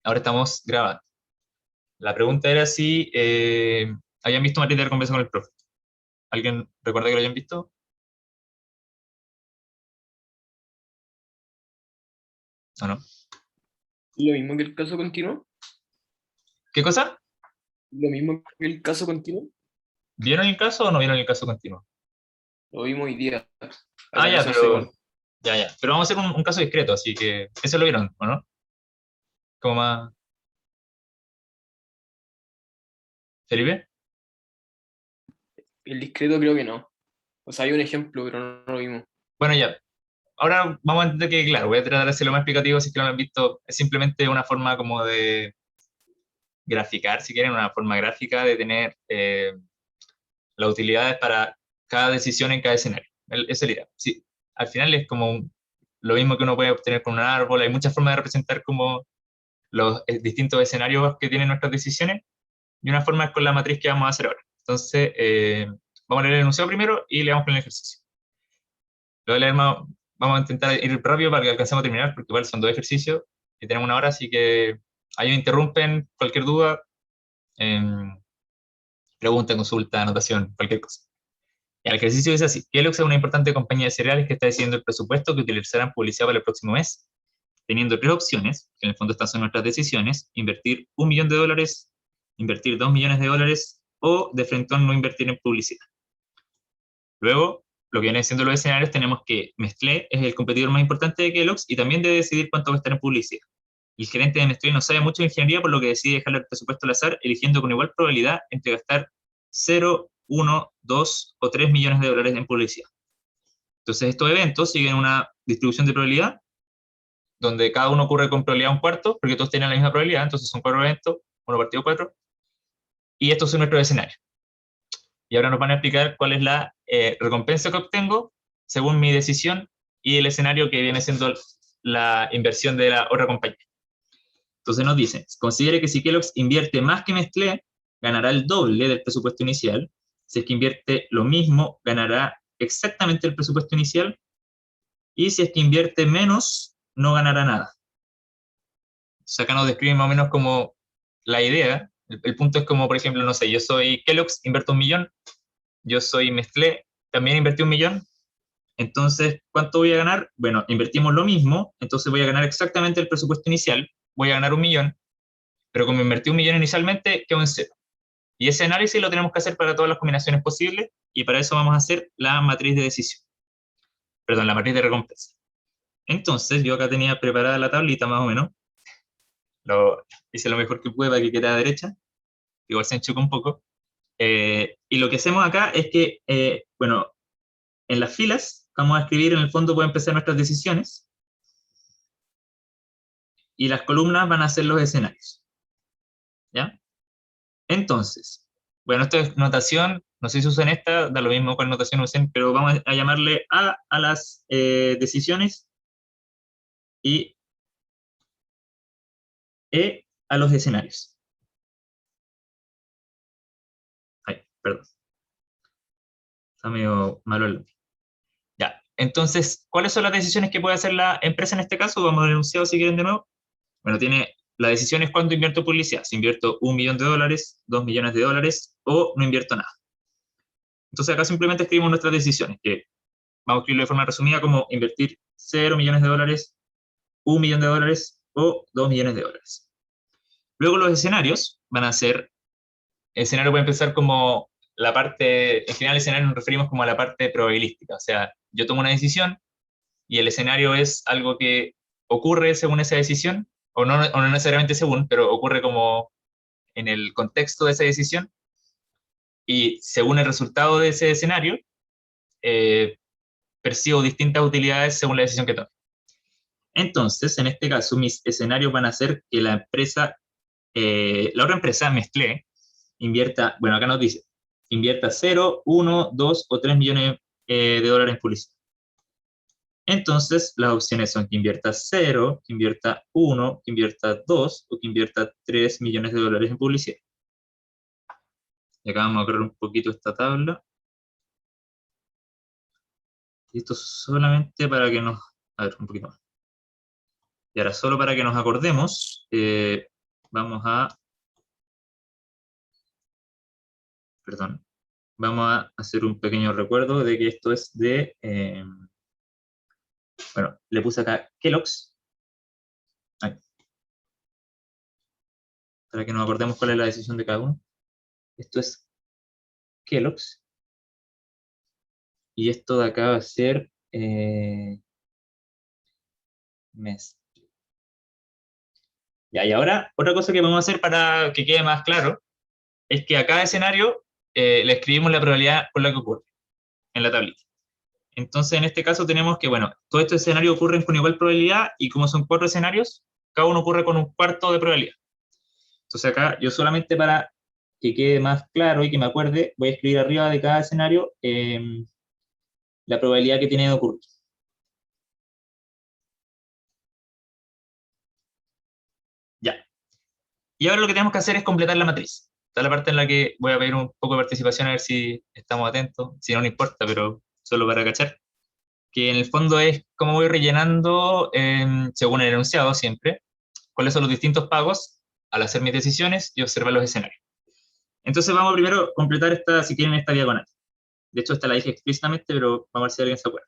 Ahora estamos grabando. La pregunta era si habían visto Matilde de conversa con el profe. ¿Alguien recuerda que lo hayan visto? ¿O no? Lo mismo que el caso continuo. ¿Qué cosa? Lo mismo que el caso continuo. ¿Vieron el caso o no vieron el caso continuo? Lo vimos hoy día. Ah, Acá en ya, esa once pero... igual. Ya. Pero vamos a hacer un caso discreto, así que... ¿Ese lo vieron, o no? Como más... ¿Felipe? El discreto creo que no. O sea, hay un ejemplo, pero no lo vimos. Bueno, ya. Ahora vamos a entender que, claro, voy a tratar de hacerlo más explicativo si es que no lo han visto. Es simplemente una forma como de graficar, si quieren, una forma gráfica de tener las utilidades para cada decisión en cada escenario. Esa es la idea. Sí, al final es como lo mismo que uno puede obtener con un árbol. Hay muchas formas de representar como los distintos escenarios que tienen nuestras decisiones, y una forma es con la matriz que vamos a hacer ahora. Entonces, vamos a leer el enunciado primero y le vamos con el ejercicio. Lo voy a leer vamos a intentar ir rápido para que alcancemos a terminar, porque igual son dos ejercicios y tenemos una hora, así que ahí me interrumpen cualquier duda, eh, pregunta, consulta, anotación, cualquier cosa. El ejercicio dice así: Kellogg's es una importante compañía de cereales que está decidiendo el presupuesto que utilizará en publicidad para el próximo mes, teniendo tres opciones, que en el fondo estas son nuestras decisiones: invertir $1 millón, invertir $2 millones, o de frente no invertir en publicidad. Luego, lo que vienen siendo los escenarios, tenemos que Nestlé es el competidor más importante de Kellogg's y también debe decidir cuánto va a estar en publicidad. El gerente de Nestlé no sabe mucho de ingeniería, por lo que decide dejarle el presupuesto al azar, eligiendo con igual probabilidad entre gastar 0, 1, 2 o $3 millones en publicidad. Entonces, estos eventos siguen una distribución de probabilidad, donde cada uno ocurre con probabilidad un cuarto, porque todos tienen la misma probabilidad, entonces son 4 eventos, 1 partido 4, y estos son nuestros escenarios. Y ahora nos van a explicar cuál es la recompensa que obtengo según mi decisión y el escenario que viene siendo la inversión de la otra compañía. Entonces nos dicen: considere que si Kellogg's invierte más que Nestlé, ganará el doble del presupuesto inicial. Si es que invierte lo mismo, ganará exactamente el presupuesto inicial. Y si es que invierte menos, no ganará nada. Entonces acá nos describen más o menos como la idea. El punto es como, por ejemplo, no sé, yo soy Kellogg's, invierto 1 millón. Yo soy Nestlé, también invertí 1 millón. Entonces, ¿cuánto voy a ganar? Bueno, invertimos lo mismo, entonces voy a ganar exactamente el presupuesto inicial, voy a ganar 1 millón, pero como invertí 1 millón inicialmente, quedó en cero. Y ese análisis lo tenemos que hacer para todas las combinaciones posibles, y para eso vamos a hacer la matriz de decisión, perdón, la matriz de recompensa. Entonces, yo acá tenía preparada la tablita más o menos, hice lo mejor que pude para que quede a la derecha, igual se enchuca un poco. Y lo que hacemos acá es que, bueno, en las filas vamos a escribir, en el fondo pueden empezar nuestras decisiones, y las columnas van a ser los escenarios. ¿Ya? Entonces, bueno, esto es notación, no sé si usan esta, da lo mismo cuál notación usen, pero vamos a llamarle a las decisiones y E a los escenarios. Ay, perdón, está medio malo el... Ya, entonces, ¿cuáles son las decisiones que puede hacer la empresa en este caso? Vamos al enunciado si quieren de nuevo. Bueno, tiene, la decisión es cuánto invierto en publicidad. Si invierto $1 millón, $2 millones, o no invierto nada. Entonces acá simplemente escribimos nuestras decisiones, que vamos a escribirlo de forma resumida como invertir $0 millones, $1 millón o $2 millones. Luego los escenarios van a ser, el escenario puede empezar como la parte, en general el escenario nos referimos como a la parte probabilística, o sea, yo tomo una decisión y el escenario es algo que ocurre según esa decisión, o no necesariamente según, pero ocurre como en el contexto de esa decisión, y según el resultado de ese escenario, eh, percibo distintas utilidades según la decisión que tome. Entonces, en este caso, mis escenarios van a ser que la empresa, la otra empresa, Nestlé, invierta, bueno, acá nos dice, invierta 0, 1, 2 o $3 millones de dólares en publicidad. Entonces, las opciones son que invierta 0, que invierta 1, que invierta 2 o que invierta $3 millones en publicidad. Y acá vamos a correr un poquito esta tabla. Y esto solamente para que nos... A ver, un poquito más. Y ahora, solo para que nos acordemos, vamos a, perdón, vamos a hacer un pequeño recuerdo de que esto es de, bueno, le puse acá Kellogg's, ahí, para que nos acordemos cuál es la decisión de cada uno. Esto es Kellogg's, y esto de acá va a ser mes. Ya, y ahora, otra cosa que vamos a hacer para que quede más claro, es que a cada escenario le escribimos la probabilidad por la que ocurre en la tablita. Entonces, en este caso tenemos que, bueno, todos estos escenarios ocurren con igual probabilidad y como son 4 escenarios, cada uno ocurre con un cuarto de probabilidad. Entonces acá yo solamente para que quede más claro y que me acuerde, voy a escribir arriba de cada escenario la probabilidad que tiene de ocurrir. Ya. Y ahora lo que tenemos que hacer es completar la matriz. Esta es la parte en la que voy a pedir un poco de participación a ver si estamos atentos, si no, no importa, pero solo para cachar. Que en el fondo es cómo voy rellenando, según el enunciado siempre, cuáles son los distintos pagos al hacer mis decisiones y observar los escenarios. Entonces vamos primero a completar esta, si quieren, esta diagonal. De hecho, esta la dije explícitamente, pero vamos a ver si alguien se acuerda.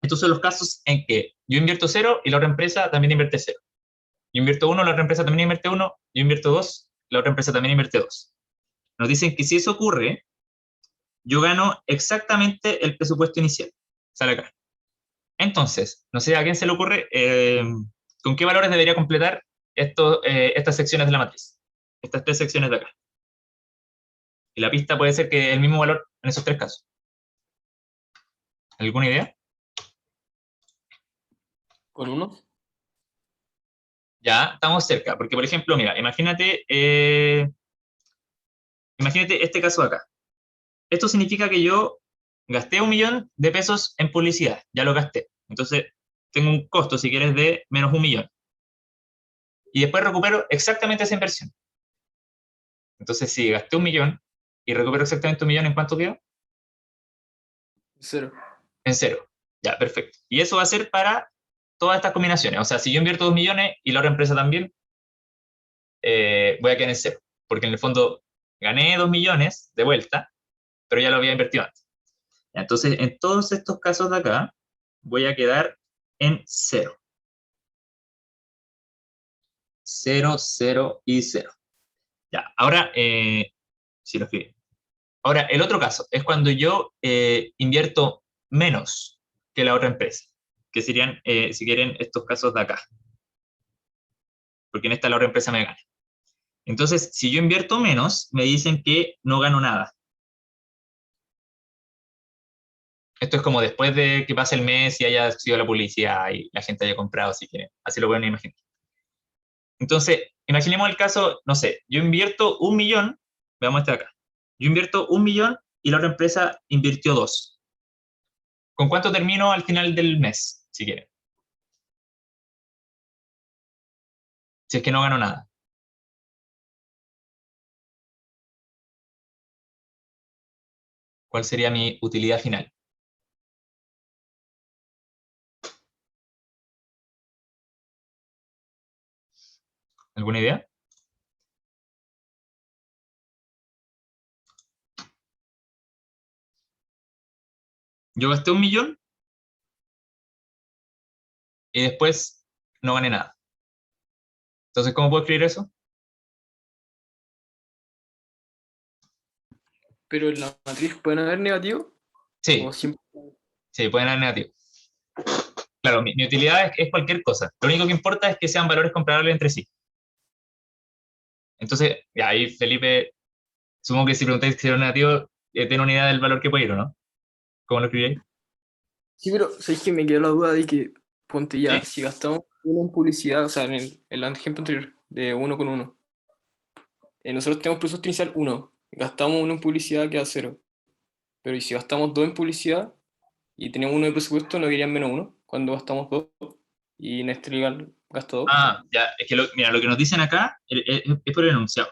Estos son los casos en que yo invierto 0 y la otra empresa también invierte 0. Yo invierto 1, la otra empresa también invierte 1, yo invierto 2, la otra empresa también invierte 2. Nos dicen que si eso ocurre, yo gano exactamente el presupuesto inicial. Sale acá. Entonces, no sé a quién se le ocurre, ¿con qué valores debería completar estas secciones de la matriz? Estas 3 secciones de acá. Y la pista puede ser que el mismo valor en esos 3 casos. ¿Alguna idea? ¿Con 1? Ya, estamos cerca, porque por ejemplo, mira, imagínate este caso de acá. Esto significa que yo gasté 1.000.000 de pesos en publicidad, ya lo gasté. Entonces, tengo un costo, si quieres, de menos 1.000.000. Y después recupero exactamente esa inversión. Entonces, si gasté 1.000.000 y recupero exactamente 1.000.000, ¿en cuánto quedo? 0. En 0. Ya, perfecto. Y eso va a ser para todas estas combinaciones. O sea, si yo invierto 2.000.000 y la otra empresa también, voy a quedar en 0. Porque en el fondo gané 2.000.000 de vuelta, pero ya lo había invertido antes. Entonces, en todos estos casos de acá, voy a quedar en 0. 0, 0 y 0. Ya, ahora, sí lo escribí. Ahora, el otro caso es cuando yo invierto menos que la otra empresa, que serían, si quieren, estos casos de acá. Porque en esta la otra empresa me gana. Entonces, si yo invierto menos, me dicen que no gano nada. Esto es como después de que pase el mes y haya sido la publicidad y la gente haya comprado, si quieren. Así lo pueden imaginar. Entonces, imaginemos el caso, no sé, yo invierto 1.000.000, veamos este de acá. Yo invierto 1.000.000 y la otra empresa invirtió 2. ¿Con cuánto termino al final del mes, si quieren? Si es que no gano nada. ¿Cuál sería mi utilidad final? ¿Alguna idea? Yo gasté 1.000.000 y después no gané nada. Entonces, ¿cómo puedo escribir eso? Pero en la matriz pueden haber negativos. O Sí, siempre. sí, pueden haber negativo. Claro, mi utilidad es cualquier cosa. Lo único que importa es que sean valores comparables entre sí. Entonces, ya ahí, Felipe, supongo que si preguntáis si era negativo, tiene una idea del valor que puede ir, ¿o no? ¿Cómo lo escribiréis? Sí, pero sabéis que me quedó la duda de que, ponte ya, Sí. si gastamos uno en publicidad, o sea, en el ejemplo anterior, de 1 con 1, nosotros tenemos presupuesto inicial 1, gastamos uno en publicidad queda 0. Pero ¿y si gastamos 2 en publicidad y tenemos uno de presupuesto, no querían menos 1 cuando gastamos 2? Y en este legal gasto 2. Ya, es que mira, lo que nos dicen acá es por el enunciado.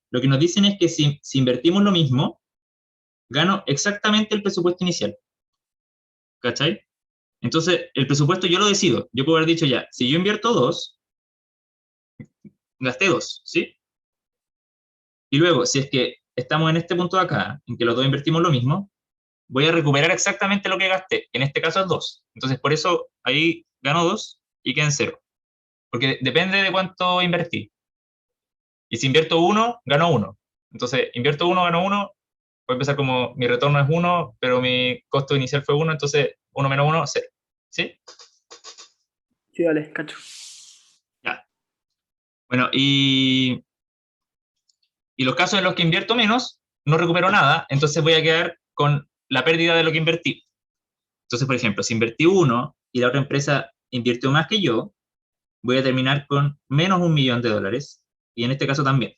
Lo que nos dicen es que si invertimos lo mismo, gano exactamente el presupuesto inicial. ¿Cachai? Entonces, el presupuesto yo lo decido. Yo puedo haber dicho ya, si yo invierto 2, gasté 2, ¿sí? Y luego, si es que estamos en este punto de acá, en que los dos invertimos lo mismo, voy a recuperar exactamente lo que gasté. En este caso es 2. Entonces, por eso ahí gano 2 y queda en 0. Porque depende de cuánto invertí. Y si invierto 1, gano 1. Entonces, invierto 1, gano 1. Voy a empezar como mi retorno es 1, pero mi costo inicial fue 1, entonces 1 menos 1, 0. ¿Sí? Sí, dale, cacho. Ya. Bueno, y los casos en los que invierto menos, no recupero nada, entonces voy a quedar con la pérdida de lo que invertí. Entonces, por ejemplo, si invertí 1 y la otra empresa invirtió más que yo, voy a terminar con menos $1.000.000, y en este caso también.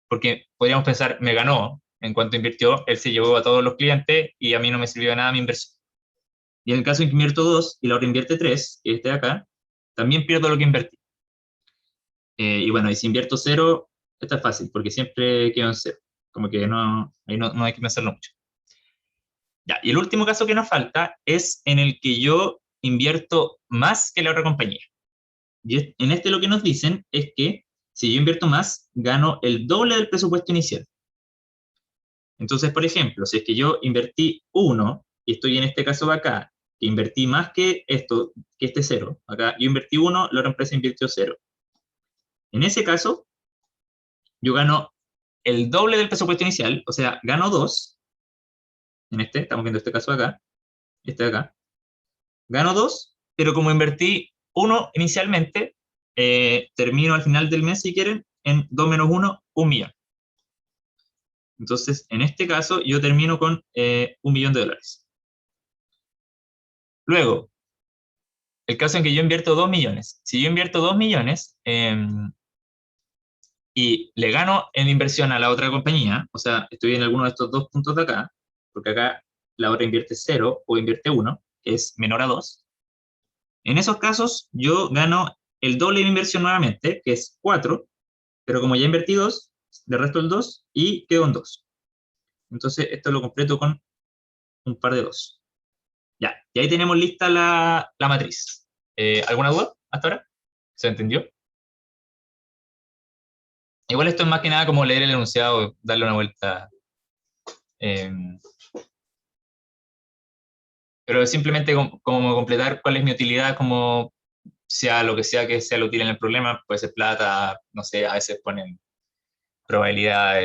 Porque podríamos pensar, me ganó en cuanto invirtió, él se llevó a todos los clientes y a mí no me sirvió de nada mi inversión. Y en el caso en que invierto 2 y la otra invierte 3, que esté acá, también pierdo lo que invertí. Y bueno, y si invierto 0, esto es fácil, porque siempre quedo en 0. Como que no, ahí no hay que pensarlo mucho. Ya, y el último caso que nos falta es en el que yo invierto más que la otra compañía. Y en este lo que nos dicen es que si yo invierto más, gano el doble del presupuesto inicial. Entonces, por ejemplo, si es que yo invertí 1 y estoy en este caso de acá, que invertí más que esto, que este 0, acá yo invertí 1, la otra empresa invirtió 0. En ese caso, yo gano el doble del presupuesto inicial, o sea, gano 2, en este, estamos viendo este caso de acá, este de acá, gano 2, pero como invertí 1 inicialmente, termino al final del mes, si quieren, en 2 menos 1, 1.000.000. Entonces, en este caso, yo termino con $1.000.000. Luego, el caso en que yo invierto 2 millones. Si yo invierto 2 millones y le gano en inversión a la otra compañía, o sea, estoy en alguno de estos dos puntos de acá, porque acá la otra invierte 0 o invierte 1, que es menor a 2. En esos casos, yo gano el doble de mi inversión nuevamente, que es 4, pero como ya invertí 2, le resto el 2 y quedo en 2. Entonces, esto lo completo con un par de 2. Ya, y ahí tenemos lista la matriz. ¿Alguna duda hasta ahora? ¿Se entendió? Igual esto es más que nada como leer el enunciado, darle una vuelta. eh, pero es simplemente como completar cuál es mi utilidad, como sea lo que sea lo útil en el problema, puede ser plata, no sé, a veces ponen probabilidad,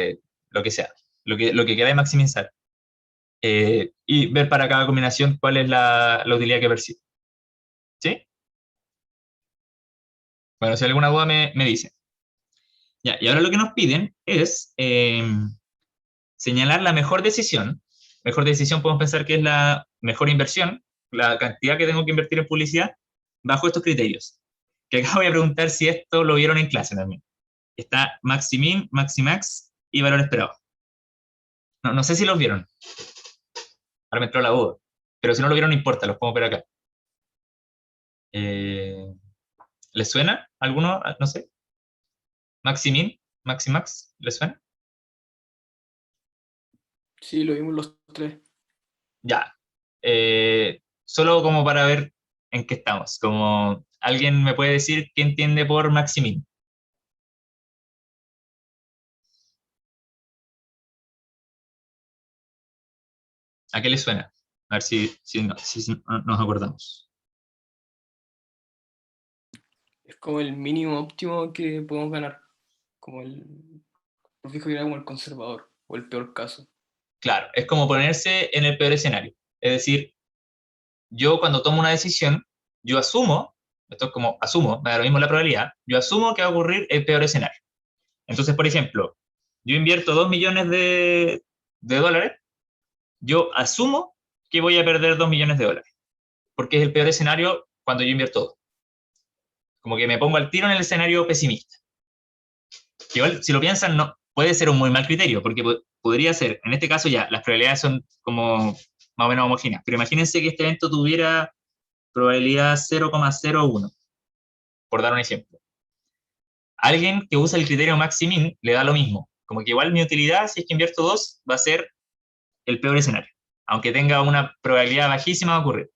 lo que sea, lo que queda es maximizar. Y ver para cada combinación cuál es la utilidad que percibe. ¿Sí? Bueno, si hay alguna duda me dice. Ya, y ahora lo que nos piden es señalar la mejor decisión. Mejor decisión podemos pensar que es la mejor inversión, la cantidad que tengo que invertir en publicidad, bajo estos criterios. Que acá voy a preguntar si esto lo vieron en clase también. Está Maximin, Maximax y valor esperado. No sé si los vieron. Ahora me entró la duda. Pero si no lo vieron, no importa, los pongo por acá. Eh, ¿Les suena alguno? No sé. Maximin, Maximax, ¿les suena? Sí, lo vimos los tres. Ya. Solo como para ver en qué estamos. Como alguien me puede decir qué entiende por Maximin. ¿A qué le suena? A ver si nos acordamos. Es como el mínimo óptimo que podemos ganar. Como el. Por fijo que era como el conservador. O el peor caso. Claro, es como ponerse en el peor escenario. Es decir, yo cuando tomo una decisión, yo asumo, esto es como asumo, me da lo mismo la probabilidad, yo asumo que va a ocurrir el peor escenario. Entonces, por ejemplo, yo invierto 2 millones de dólares, yo asumo que voy a perder 2 millones de dólares, porque es el peor escenario cuando yo invierto dos. Como que me pongo al tiro en el escenario pesimista. Igual, si lo piensan, no, puede ser un muy mal criterio, porque podría ser, en este caso ya, las probabilidades son como más o menos homogéneas, pero imagínense que este evento tuviera probabilidad 0,01, por dar un ejemplo. Alguien que usa el criterio max-min le da lo mismo, como que igual mi utilidad, si es que invierto dos, va a ser el peor escenario, aunque tenga una probabilidad bajísima de ocurrir.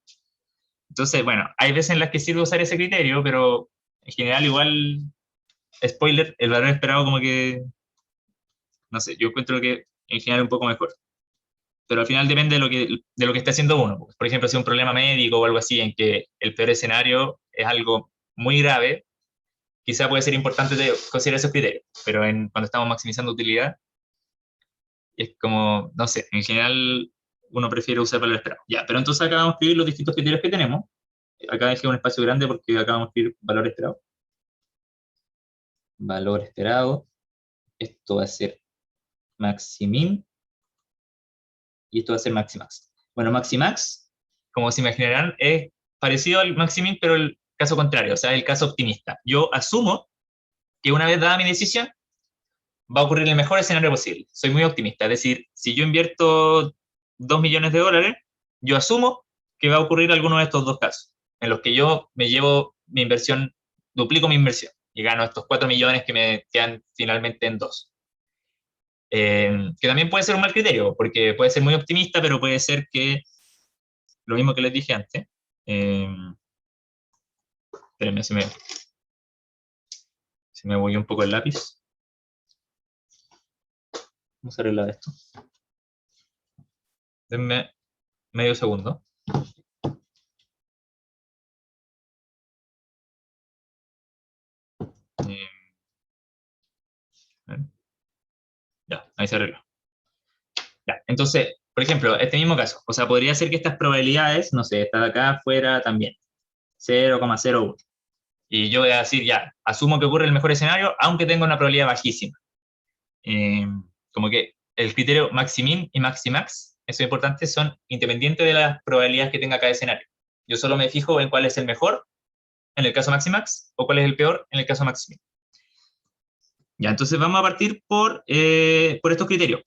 Entonces, bueno, hay veces en las que sirve usar ese criterio, pero en general igual spoiler, el valor esperado como que, no sé, yo encuentro que en general es un poco mejor. Pero al final depende de lo que esté haciendo uno. Por ejemplo, si es un problema médico o algo así, en que el peor escenario es algo muy grave, quizá puede ser importante considerar esos criterios. Pero cuando estamos maximizando utilidad, es como, no sé, en general uno prefiere usar valor esperado. Ya, pero entonces acá vamos a escribir los distintos criterios que tenemos. Acá dejé un espacio grande porque acá vamos a escribir valor esperado. Valor esperado. Esto va a ser maximin y esto va a ser maximax. Bueno, maximax, como se imaginarán, es parecido al maximin, pero el caso contrario, o sea, el caso optimista. Yo asumo que una vez dada mi decisión, va a ocurrir el mejor escenario posible. Soy muy optimista, es decir, si yo invierto 2 millones de dólares, yo asumo que va a ocurrir alguno de estos dos casos, en los que yo me llevo mi inversión, duplico mi inversión y gano estos 4 millones que me quedan finalmente en 2. Que también puede ser un mal criterio, porque puede ser muy optimista, pero puede ser que, lo mismo que les dije antes, espérenme, se me movió un poco el lápiz. Vamos a arreglar esto. Denme medio segundo. Ya, ahí se arregló. Ya, entonces, por ejemplo, este mismo caso, o sea, podría ser que estas probabilidades, no sé, esta de acá fuera también 0,01. Y yo voy a decir, ya, asumo que ocurre el mejor escenario, aunque tenga una probabilidad bajísima. Eh, como que el criterio maximin y maximax, eso es importante, son independientes de las probabilidades que tenga cada escenario. Yo solo me fijo en cuál es el mejor en el caso maximax o cuál es el peor en el caso maximin. Ya, entonces vamos a partir por estos criterios.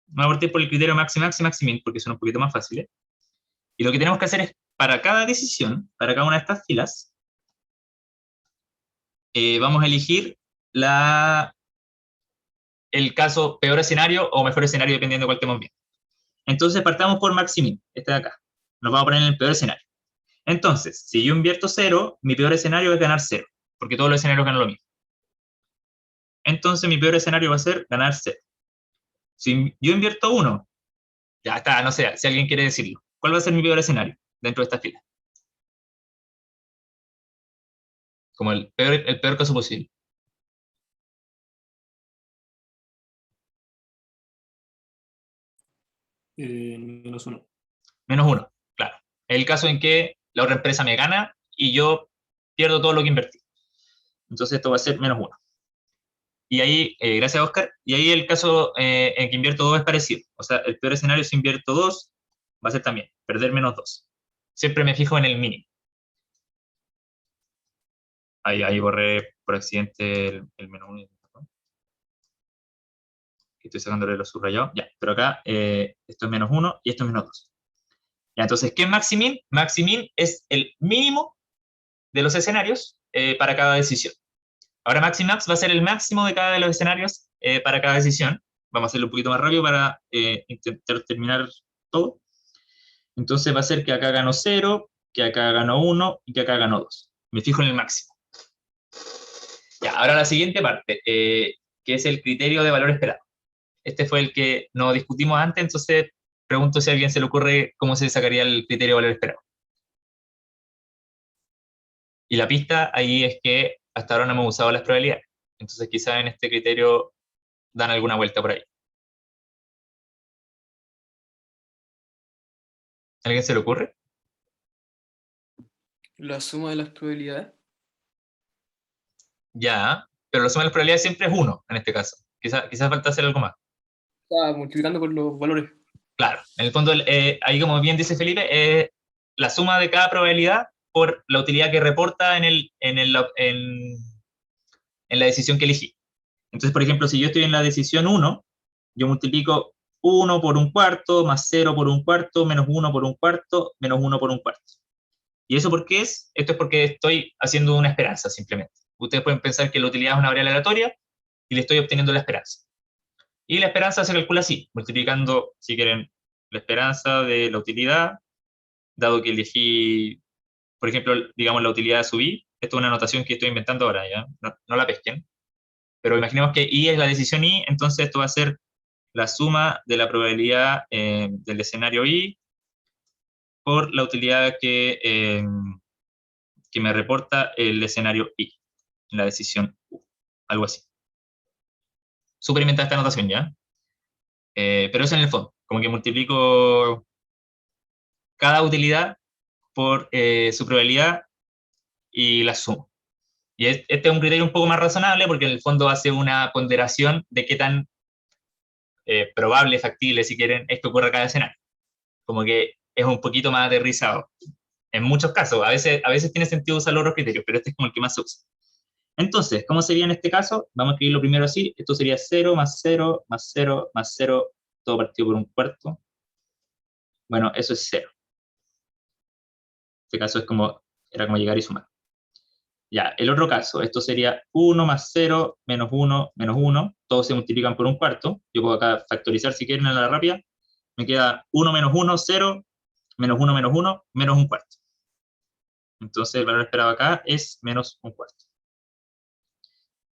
Vamos a partir por el criterio maximax y maximin, porque son un poquito más fáciles. Y lo que tenemos que hacer es, para cada decisión, para cada una de estas filas, vamos a elegir el caso peor escenario o mejor escenario, dependiendo de cuál estemos bien. Entonces partamos por maximin, este de acá. Nos vamos a poner en el peor escenario. Entonces, si yo invierto 0, mi peor escenario es ganar 0, porque todos los escenarios ganan lo mismo. Entonces mi peor escenario va a ser ganar 0. Si yo invierto 1, ya está, no sé, si alguien quiere decirlo. ¿Cuál va a ser mi peor escenario dentro de esta fila? Como el peor caso posible. -1. -1, claro. Es el caso en que la otra empresa me gana y yo pierdo todo lo que invertí. Entonces esto va a ser -1. Y ahí, gracias Oscar, y ahí el caso en que invierto 2 es parecido. O sea, el peor escenario si invierto 2 va a ser también perder -2. Siempre me fijo en el mínimo. Ahí borré por accidente el -1. Estoy sacándole los subrayados. Ya, pero acá esto es -1 y esto es -2. Ya, entonces, ¿qué es maximin? Maximin es el mínimo de los escenarios para cada decisión. Ahora Maximax va a ser el máximo de cada de los escenarios para cada decisión. Vamos a hacerlo un poquito más rápido para intentar terminar todo. Entonces va a ser que acá gano 0, que acá gano 1 y que acá gano 2. Me fijo en el máximo. Ya, ahora la siguiente parte, que es el criterio de valor esperado. Este fue el que no discutimos antes, entonces pregunto si a alguien se le ocurre cómo se sacaría el criterio de valor esperado. Y la pista ahí es que hasta ahora no hemos usado las probabilidades. Entonces quizás en este criterio dan alguna vuelta por ahí. ¿A alguien se le ocurre? La suma de las probabilidades. Ya, pero la suma de las probabilidades siempre es 1 en este caso. Quizás falta hacer algo más. Está multiplicando por los valores. Claro, en el fondo, ahí como bien dice Felipe, es la suma de cada probabilidad por la utilidad que reporta en la decisión que elegí. Entonces, por ejemplo, si yo estoy en la decisión 1, yo multiplico 1 por un cuarto, más 0 por un cuarto, menos 1 por un cuarto, menos 1 por un cuarto. ¿Y eso por qué es? Esto es porque estoy haciendo una esperanza, simplemente. Ustedes pueden pensar que la utilidad es una variable aleatoria y le estoy obteniendo la esperanza. Y la esperanza se calcula así, multiplicando, si quieren, la esperanza de la utilidad, dado que elegí, por ejemplo, digamos, la utilidad de subir. Esto es una anotación que estoy inventando ahora, ¿ya? No la pesquen. pero imaginemos que I es la decisión I, entonces esto va a ser la suma de la probabilidad del escenario I por la utilidad que me reporta el escenario I, en la decisión U, algo así. Súper inventada esta notación, ¿ya? Pero eso en el fondo, como que multiplico cada utilidad por su probabilidad y la sumo. Y este es un criterio un poco más razonable porque en el fondo hace una ponderación de qué tan probable, factible, si quieren, es que ocurra cada escenario. Como que es un poquito más aterrizado. En muchos casos, a veces tiene sentido usar los otros criterios, pero este es como el que más se usa. Entonces, ¿cómo sería en este caso? Vamos a escribirlo primero así. Esto sería 0 más 0 más 0 más 0, todo partido por un cuarto. Bueno, eso es 0. En este caso era como llegar y sumar. Ya, el otro caso, esto sería 1 más 0 menos 1, todos se multiplican por un cuarto. Yo puedo acá factorizar si quieren a la rápida. Me queda 1 menos 1, 0, menos 1 menos 1, menos un cuarto. Entonces el valor esperado acá es menos un cuarto.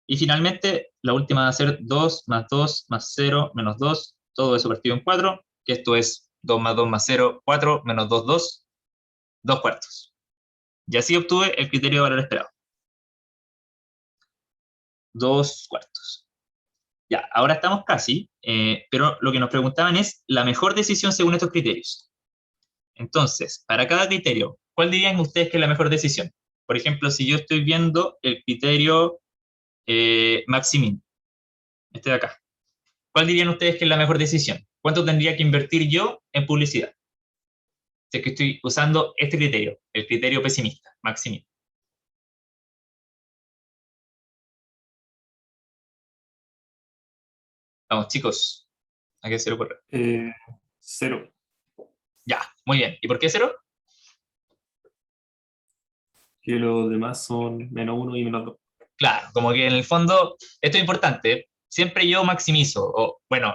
Y finalmente, la última va a ser 2 más 0 menos 2, todo eso partido en 4, que esto es 2 más 2 más 0, 4, menos 2, 2, 2 cuartos. Y así obtuve el criterio de valor esperado. 2 cuartos. Ya, ahora estamos casi, pero lo que nos preguntaban es la mejor decisión según estos criterios. Entonces, para cada criterio, ¿cuál dirían ustedes que es la mejor decisión? Por ejemplo, si yo estoy viendo el criterio Maximin, este de acá, ¿cuál dirían ustedes que es la mejor decisión? ¿Cuánto tendría que invertir yo en publicidad? Si es que estoy usando este criterio, el criterio pesimista, Maximin. Vamos, chicos, ¿a qué se le ocurre? 0. Ya, muy bien. ¿Y por qué 0? Que los demás son menos 1 y menos 2. Claro, como que en el fondo, esto es importante, siempre yo maximizo, o bueno,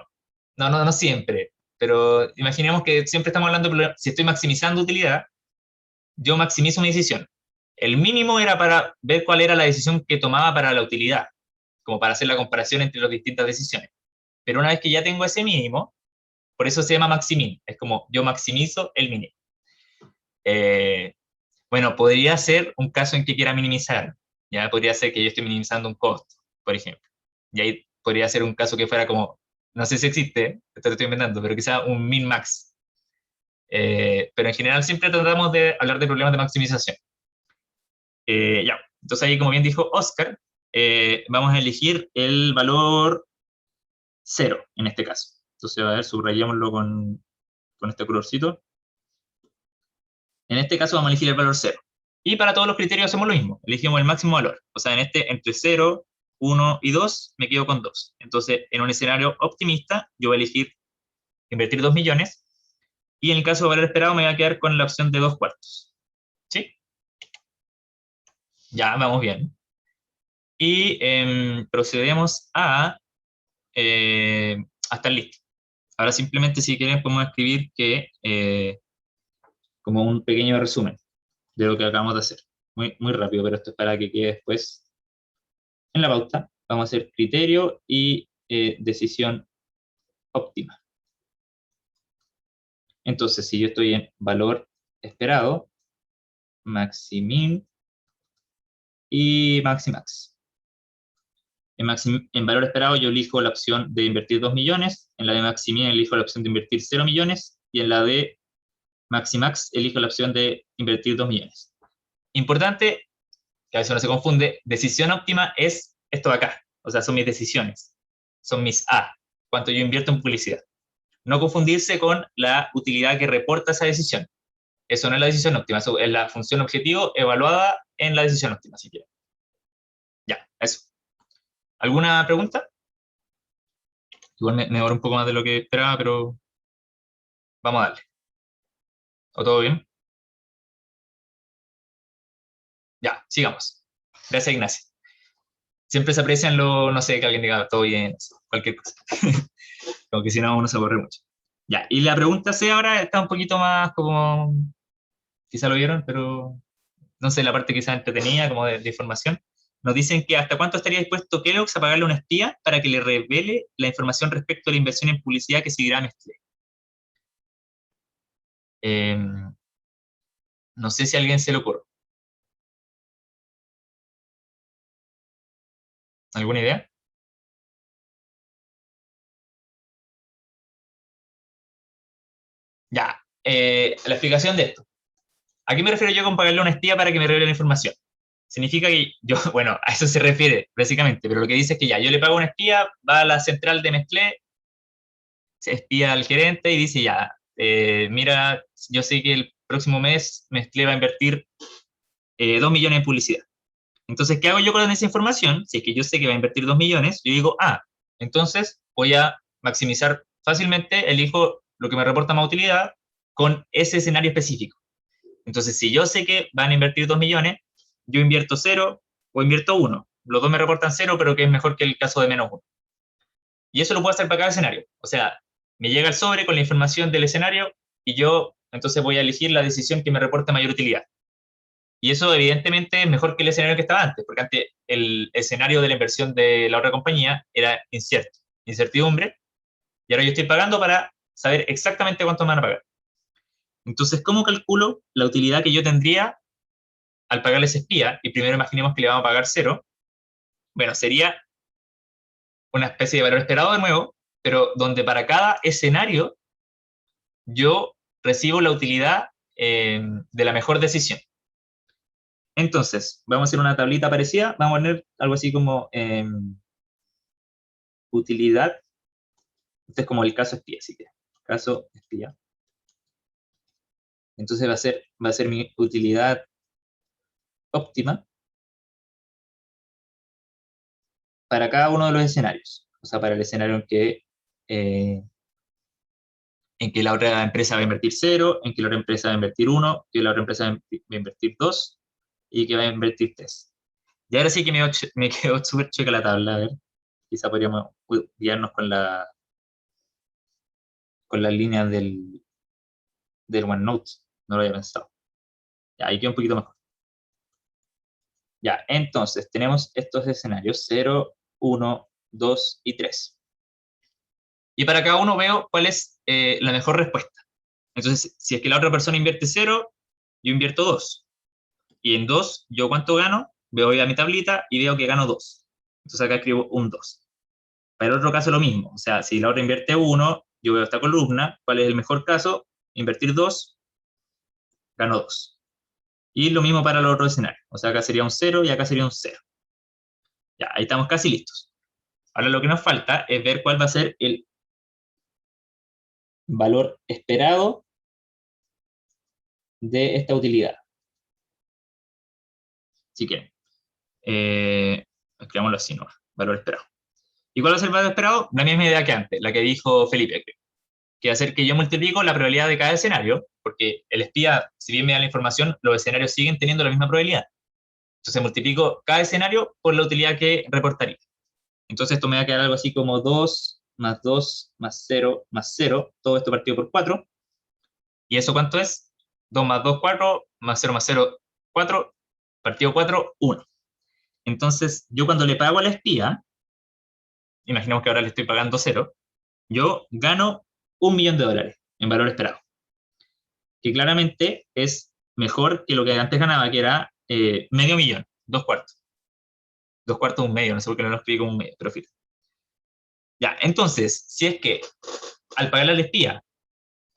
no siempre, pero imaginemos que siempre estamos hablando, si estoy maximizando utilidad, yo maximizo mi decisión. El mínimo era para ver cuál era la decisión que tomaba para la utilidad, como para hacer la comparación entre las distintas decisiones. Pero una vez que ya tengo ese mínimo, por eso se llama maximin, es como yo maximizo el mínimo. Eh, bueno, podría ser un caso en que quiera minimizar, ya podría ser que yo esté minimizando un costo, por ejemplo. Y ahí podría ser un caso que fuera como, no sé si existe, esto lo estoy inventando, pero quizá un min-max. Pero en general siempre tratamos de hablar de problemas de maximización. Ya, entonces ahí como bien dijo Oscar, vamos a elegir el valor 0 en este caso. Entonces, a ver, subrayémoslo con este colorcito. En este caso vamos a elegir el valor 0. Y para todos los criterios hacemos lo mismo, elegimos el máximo valor. O sea, en este, entre 0, 1 y 2, me quedo con 2. Entonces, en un escenario optimista, yo voy a elegir invertir 2 millones, y en el caso de valor esperado me voy a quedar con la opción de 2 cuartos. ¿Sí? Ya, vamos bien. Y procedemos a estar listo. Ahora simplemente, si quieren, podemos escribir como un pequeño resumen de lo que acabamos de hacer. Muy, muy rápido, pero esto es para que quede después en la pauta. Vamos a hacer criterio y decisión óptima. Entonces, si yo estoy en valor esperado, maximin y maximax. En valor esperado yo elijo la opción de invertir 2 millones, en la de maximin elijo la opción de invertir 0 millones, y en la de maximax elijo la opción de invertir 2 millones. Importante, que a veces uno se confunde, decisión óptima es esto de acá, o sea, son mis decisiones, son mis A, cuánto yo invierto en publicidad. No confundirse con la utilidad que reporta esa decisión. Eso no es la decisión óptima, eso es la función objetivo evaluada en la decisión óptima, si quieren. Ya, eso. ¿Alguna pregunta? Igual me demoró un poco más de lo que esperaba, pero vamos a darle. ¿O todo bien? Ya, sigamos. Gracias, Ignacio. Siempre se aprecian no sé, que alguien diga todo bien, cualquier cosa. Como que si no, uno se aburre mucho. Ya, y la pregunta C ahora está un poquito más como, quizá lo vieron, pero no sé, la parte quizá entretenida, como de información. nos dicen que hasta cuánto estaría dispuesto Kellogg's a pagarle a un espía para que le revele la información respecto a la inversión en publicidad que seguirá Nestlé. No sé si a alguien se le ocurre. ¿Alguna idea? Ya, la explicación de esto. ¿A qué me refiero yo con pagarle a un espía para que me revele la información? Significa que yo, bueno, a eso se refiere, básicamente, pero lo que dice es que ya, yo le pago a un espía, va a la central de Nestlé, se espía al gerente y dice ya, mira, yo sé que el próximo mes Nestlé va a invertir 2 millones en publicidad. Entonces, ¿qué hago yo con esa información? Si es que yo sé que va a invertir 2 millones, yo digo, entonces voy a maximizar fácilmente, elijo lo que me reporta más utilidad con ese escenario específico. Entonces, si yo sé que van a invertir 2 millones, yo invierto 0 o invierto 1. Los dos me reportan 0, pero que es mejor que el caso de menos 1. Y eso lo puedo hacer para cada escenario. O sea, me llega el sobre con la información del escenario y yo entonces voy a elegir la decisión que me reporte mayor utilidad. Y eso evidentemente es mejor que el escenario que estaba antes, porque antes el escenario de la inversión de la otra compañía era incierto, incertidumbre, y ahora yo estoy pagando para saber exactamente cuánto me van a pagar. Entonces, ¿cómo calculo la utilidad que yo tendría al pagarle ese espía? Y primero imaginemos que le vamos a pagar 0. Bueno, sería una especie de valor esperado de nuevo, pero donde para cada escenario yo recibo la utilidad de la mejor decisión. Entonces, vamos a hacer una tablita parecida, vamos a poner algo así como utilidad. Este es como el caso espía, así que caso espía. Entonces va a ser mi utilidad óptima para cada uno de los escenarios. O sea, para el escenario en que la otra empresa va a invertir 0, en que la otra empresa va a invertir 1, que la otra empresa va a invertir 2 y que va a invertir 3. Y ahora sí que me quedó súper checa la tabla, a ver. Quizá podríamos guiarnos con las líneas del OneNote. No lo había pensado. Ya, ahí queda un poquito mejor. Ya, entonces tenemos estos escenarios 0, 1, 2 y 3. Y para cada uno veo cuál es la mejor respuesta. Entonces, si es que la otra persona invierte 0, yo invierto 2. Y en 2, ¿yo cuánto gano? Veo a mi tablita y veo que gano 2. Entonces acá escribo un 2. Para el otro caso lo mismo. O sea, si la otra invierte 1, yo veo esta columna. ¿Cuál es el mejor caso? Invertir 2, gano 2. Y lo mismo para el otro escenario. O sea, acá sería un 0 y acá sería un 0. Ya, ahí estamos casi listos. Ahora lo que nos falta es ver cuál va a ser el valor esperado de esta utilidad. Así que, escribámoslo así, ¿no? Valor esperado. ¿Y cuál va a ser el valor esperado? La misma idea que antes, la que dijo Felipe, que va a ser que yo multiplico la probabilidad de cada escenario, porque el espía, si bien me da la información, los escenarios siguen teniendo la misma probabilidad. Entonces multiplico cada escenario por la utilidad que reportaría. Entonces esto me va a quedar algo así como 2 más 2 más 0 más 0, todo esto partido por 4. ¿Y eso cuánto es? 2 más 2, 4, más 0, 4, partido 4, 1. Entonces, yo cuando le pago al espía, imaginemos que ahora le estoy pagando 0, yo gano $1.000.000 en valor esperado. Que claramente es mejor que lo que antes ganaba, que era medio millón, 2 cuartos. 2 cuartos, un medio, no sé por qué no lo escribí como un medio, pero fíjate. Ya, entonces, si es que al pagarle al espía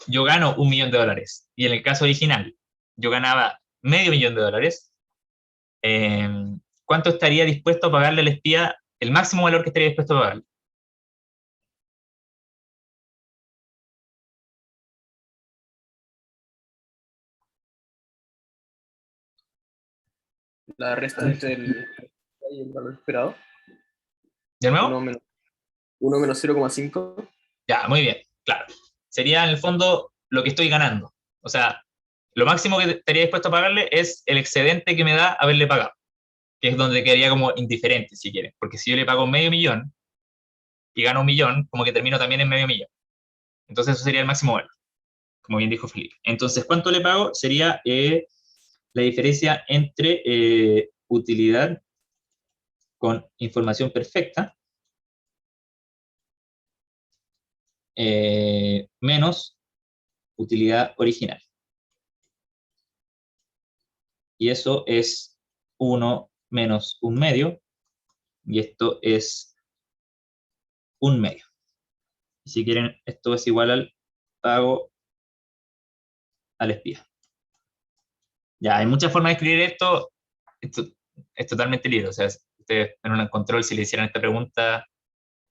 yo gano $1.000.000 y en el caso original yo ganaba $500.000, ¿cuánto estaría dispuesto a pagarle al espía, el máximo valor que estaría dispuesto a pagarle? La resta entre el valor esperado. ¿De nuevo? 1 menos 0,5. Ya, muy bien, claro. Sería en el fondo lo que estoy ganando. O sea, lo máximo que estaría dispuesto a pagarle es el excedente que me da haberle pagado, que es donde quedaría como indiferente, si quieren. Porque si yo le pago medio millón y gano 1.000.000, como que termino también en medio millón. Entonces eso sería el máximo valor, como bien dijo Felipe. Entonces, ¿cuánto le pago? Sería la diferencia entre utilidad con información perfecta menos utilidad original. Y eso es 1 menos 1 medio, y esto es 1 medio. Y si quieren, esto es igual al pago al espía. Ya, hay muchas formas de escribir esto. Esto es totalmente libre. O sea, ustedes en un control, si le hicieran esta pregunta,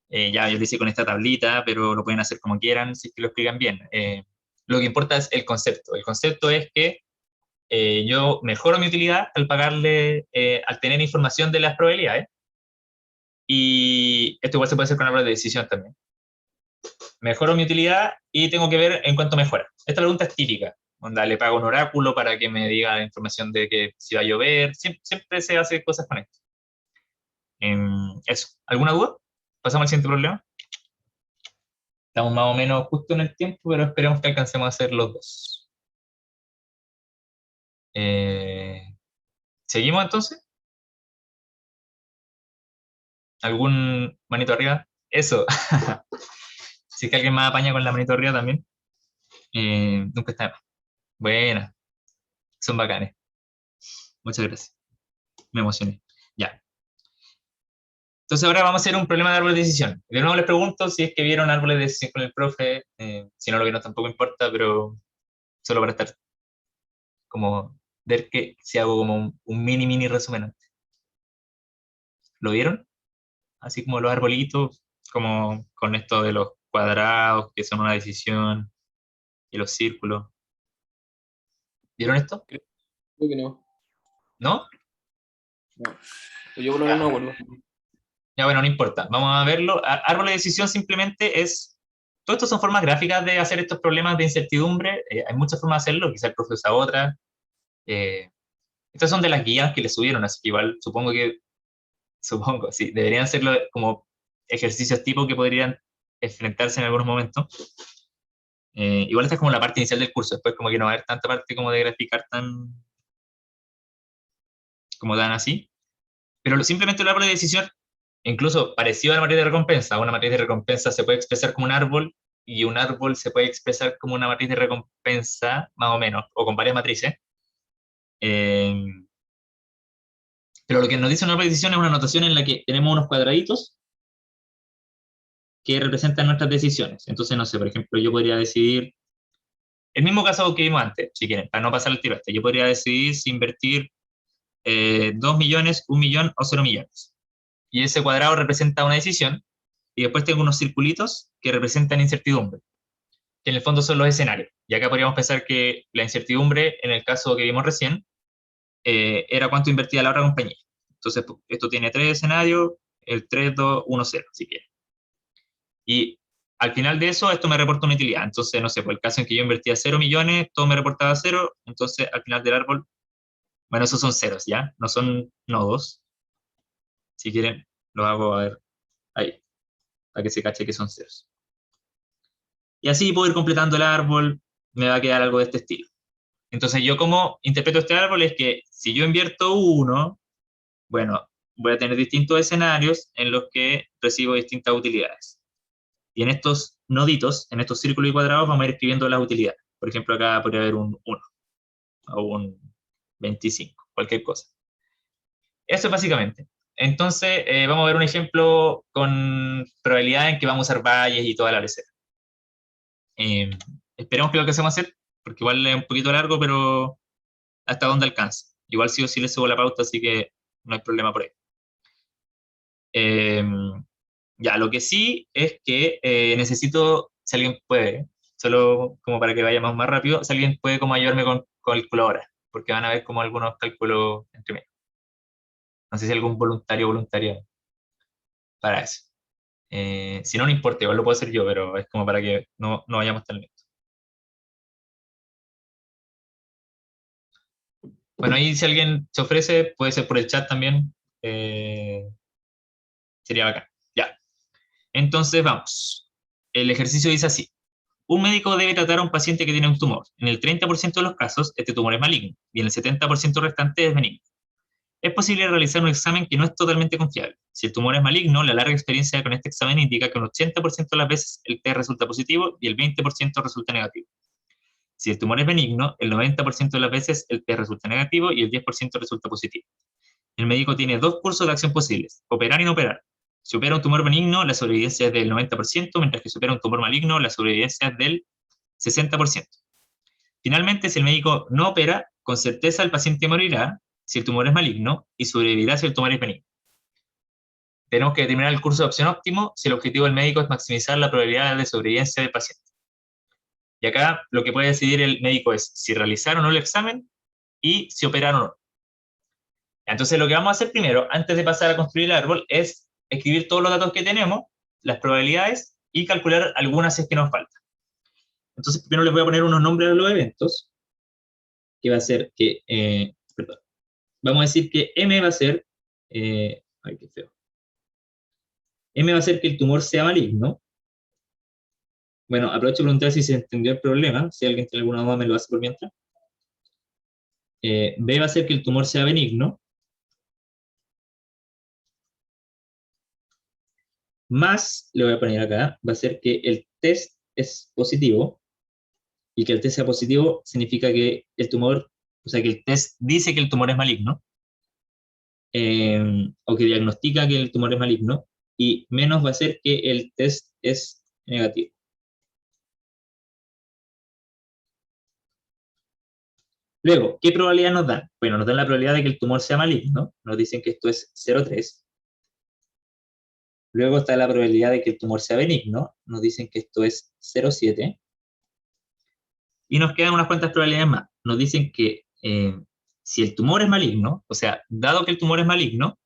ya yo lo hice con esta tablita, pero lo pueden hacer como quieran, si es que lo explican bien. Lo que importa es el concepto. El concepto es que yo mejoro mi utilidad al pagarle, al tener información de las probabilidades. Y esto igual se puede hacer con árboles de decisión también. Mejoro mi utilidad y tengo que ver en cuánto mejora. Esta pregunta es típica. Onda, le pago un oráculo para que me diga la información de que si va a llover. Siempre se hace cosas con esto. Eso. ¿Alguna duda? ¿Pasamos al siguiente problema? Estamos más o menos justo en el tiempo, pero esperemos que alcancemos a hacer los dos. ¿Seguimos entonces? ¿Algún manito arriba? Eso. Si es que alguien más apaña con la manito arriba también, nunca está de más. Buena. Son bacanes. Muchas gracias. Me emocioné. Ya. Entonces ahora vamos a hacer un problema de árboles de decisión. De nuevo les pregunto si es que vieron árboles de decisión con el profe. Si no lo vieron tampoco importa, pero solo para estar como ver que si hago como un mini resumen antes. ¿Lo vieron? Así como los arbolitos, como con esto de los cuadrados, que son una decisión, y los círculos. ¿Vieron esto? Creo que no. ¿No? No. Yo por lo menos no me acuerdo. Ya bueno, no importa. Vamos a verlo. Árbol de decisión simplemente es... Todo esto son formas gráficas de hacer estos problemas de incertidumbre. Hay muchas formas de hacerlo, quizá el profe usa otra. Estas son de las guías que le subieron, así que igual supongo, sí, deberían serlo como ejercicios tipo que podrían enfrentarse en algunos momentos. Igual esta es como la parte inicial del curso, después como que no va a haber tanta parte como de graficar como dan así. Pero simplemente el árbol de decisión, incluso parecido a la matriz de recompensa, una matriz de recompensa se puede expresar como un árbol, y un árbol se puede expresar como una matriz de recompensa, más o menos, o con varias matrices. Eh, pero lo que nos dice una árbol de decisión es una notación en la que tenemos unos cuadraditos que representan nuestras decisiones. Entonces, no sé, por ejemplo, yo podría decidir, el mismo caso que vimos antes, si quieren, para no pasar el tiro este, yo podría decidir si invertir 2 millones, 1 millón o 0 millones. Y ese cuadrado representa una decisión, y después tengo unos circulitos que representan incertidumbre, que en el fondo son los escenarios. Y acá podríamos pensar que la incertidumbre, en el caso que vimos recién, era cuánto invertía la otra compañía. Entonces, esto tiene 3 escenarios, el 3, 2, 1, 0, si quieren. Y al final de eso, esto me reporta una utilidad. Entonces, no sé, por el caso en que yo invertía 0 millones, todo me reportaba 0, entonces al final del árbol, bueno, esos son ceros, ¿ya? No son nodos. Si quieren, lo hago a ver ahí, para que se cache que son ceros. Y así puedo ir completando el árbol, me va a quedar algo de este estilo. Entonces, yo como interpreto este árbol es que si yo invierto 1, bueno, voy a tener distintos escenarios en los que recibo distintas utilidades. Y en estos noditos, en estos círculos y cuadrados, vamos a ir escribiendo las utilidades. Por ejemplo, acá podría haber un 1 o un 25, cualquier cosa. Eso es básicamente. Entonces, vamos a ver un ejemplo con probabilidad en que vamos a usar valles y toda la lecera. Esperemos que lo que hacemos hacer, porque igual es un poquito largo, pero hasta dónde alcanza. Igual sí o sí le subo la pauta, así que no hay problema por ahí. Ya, lo que sí es que necesito, si alguien puede, solo como para que vayamos más rápido, si alguien puede como ayudarme con calculadora, porque van a ver como algunos cálculos entre medio. No sé si hay algún voluntario o voluntaria para eso. Si no, no importa, igual lo puedo hacer yo, pero es como para que no vayamos tan lento. Bueno, ahí si alguien se ofrece, puede ser por el chat también. Sería bacán. Ya. Entonces, vamos. El ejercicio dice así. Un médico debe tratar a un paciente que tiene un tumor. En el 30% de los casos, este tumor es maligno y en el 70% restante es benigno. es posible realizar un examen que no es totalmente confiable. Si el tumor es maligno, la larga experiencia con este examen indica que un 80% de las veces el test resulta positivo y el 20% resulta negativo. Si el tumor es benigno, el 90% de las veces el test resulta negativo y el 10% resulta positivo. El médico tiene dos cursos de acción posibles, operar y no operar. Si opera un tumor benigno, la sobrevivencia es del 90%, mientras que si opera un tumor maligno, la sobrevivencia es del 60%. Finalmente, si el médico no opera, con certeza el paciente morirá si el tumor es maligno y sobrevivirá si el tumor es benigno. Tenemos que determinar el curso de opción óptimo si el objetivo del médico es maximizar la probabilidad de sobrevivencia del paciente. Y acá lo que puede decidir el médico es si realizar o no el examen y si operar o no. Entonces lo que vamos a hacer primero, antes de pasar a construir el árbol, es escribir todos los datos que tenemos, las probabilidades, y calcular algunas si es que nos faltan. Entonces primero les voy a poner unos nombres a los eventos, que va a ser que, perdón, vamos a decir que M va a ser, ay, qué feo. M va a ser que el tumor sea maligno. Bueno, aprovecho de preguntar si se entendió el problema, si alguien tiene alguna duda me lo hace por mientras. B va a ser que el tumor sea benigno. Más, le voy a poner acá, va a ser que el test es positivo, y que el test sea positivo significa que el tumor, o sea, que el test dice que el tumor es maligno, o que diagnostica que el tumor es maligno, y menos va a ser que el test es negativo. Luego, ¿qué probabilidad nos dan? Bueno, nos dan la probabilidad de que el tumor sea maligno, nos dicen que esto es 0,3. Luego está la probabilidad de que el tumor sea benigno, nos dicen que esto es 0,7. Y nos quedan unas cuantas probabilidades más. Nos dicen que si el tumor es maligno, o sea, dado que el tumor es maligno,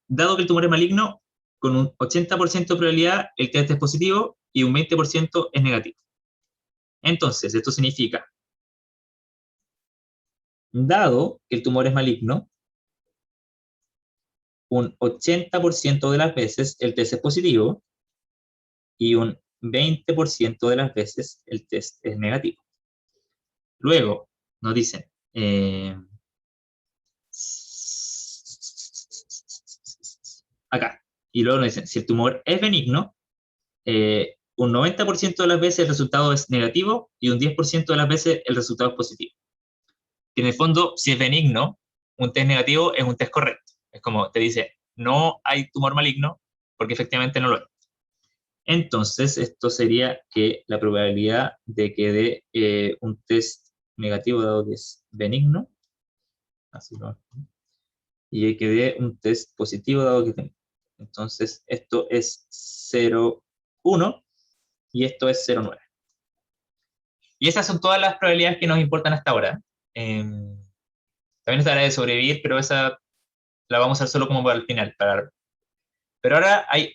dado que el tumor es maligno, con un 80% de probabilidad el test es positivo y un 20% es negativo. Entonces, esto significa, dado que el tumor es maligno, un 80% de las veces el test es positivo y un 20% de las veces el test es negativo. Luego, nos dicen, acá, y luego nos dicen, si el tumor es benigno, un 90% de las veces el resultado es negativo y un 10% de las veces el resultado es positivo. Y en el fondo, si es benigno, un test negativo es un test correcto. Es como te dice, no hay tumor maligno, porque efectivamente no lo hay. Entonces, esto sería que la probabilidad de que dé un test negativo, dado que es benigno, así lo, y que dé un test positivo, dado que es benigno. Entonces, esto es 0,1 y esto es 0,9. Y esas son todas las probabilidades que nos importan hasta ahora. También está la de sobrevivir, pero esa la vamos a hacer solo como para el final. Pero ahora hay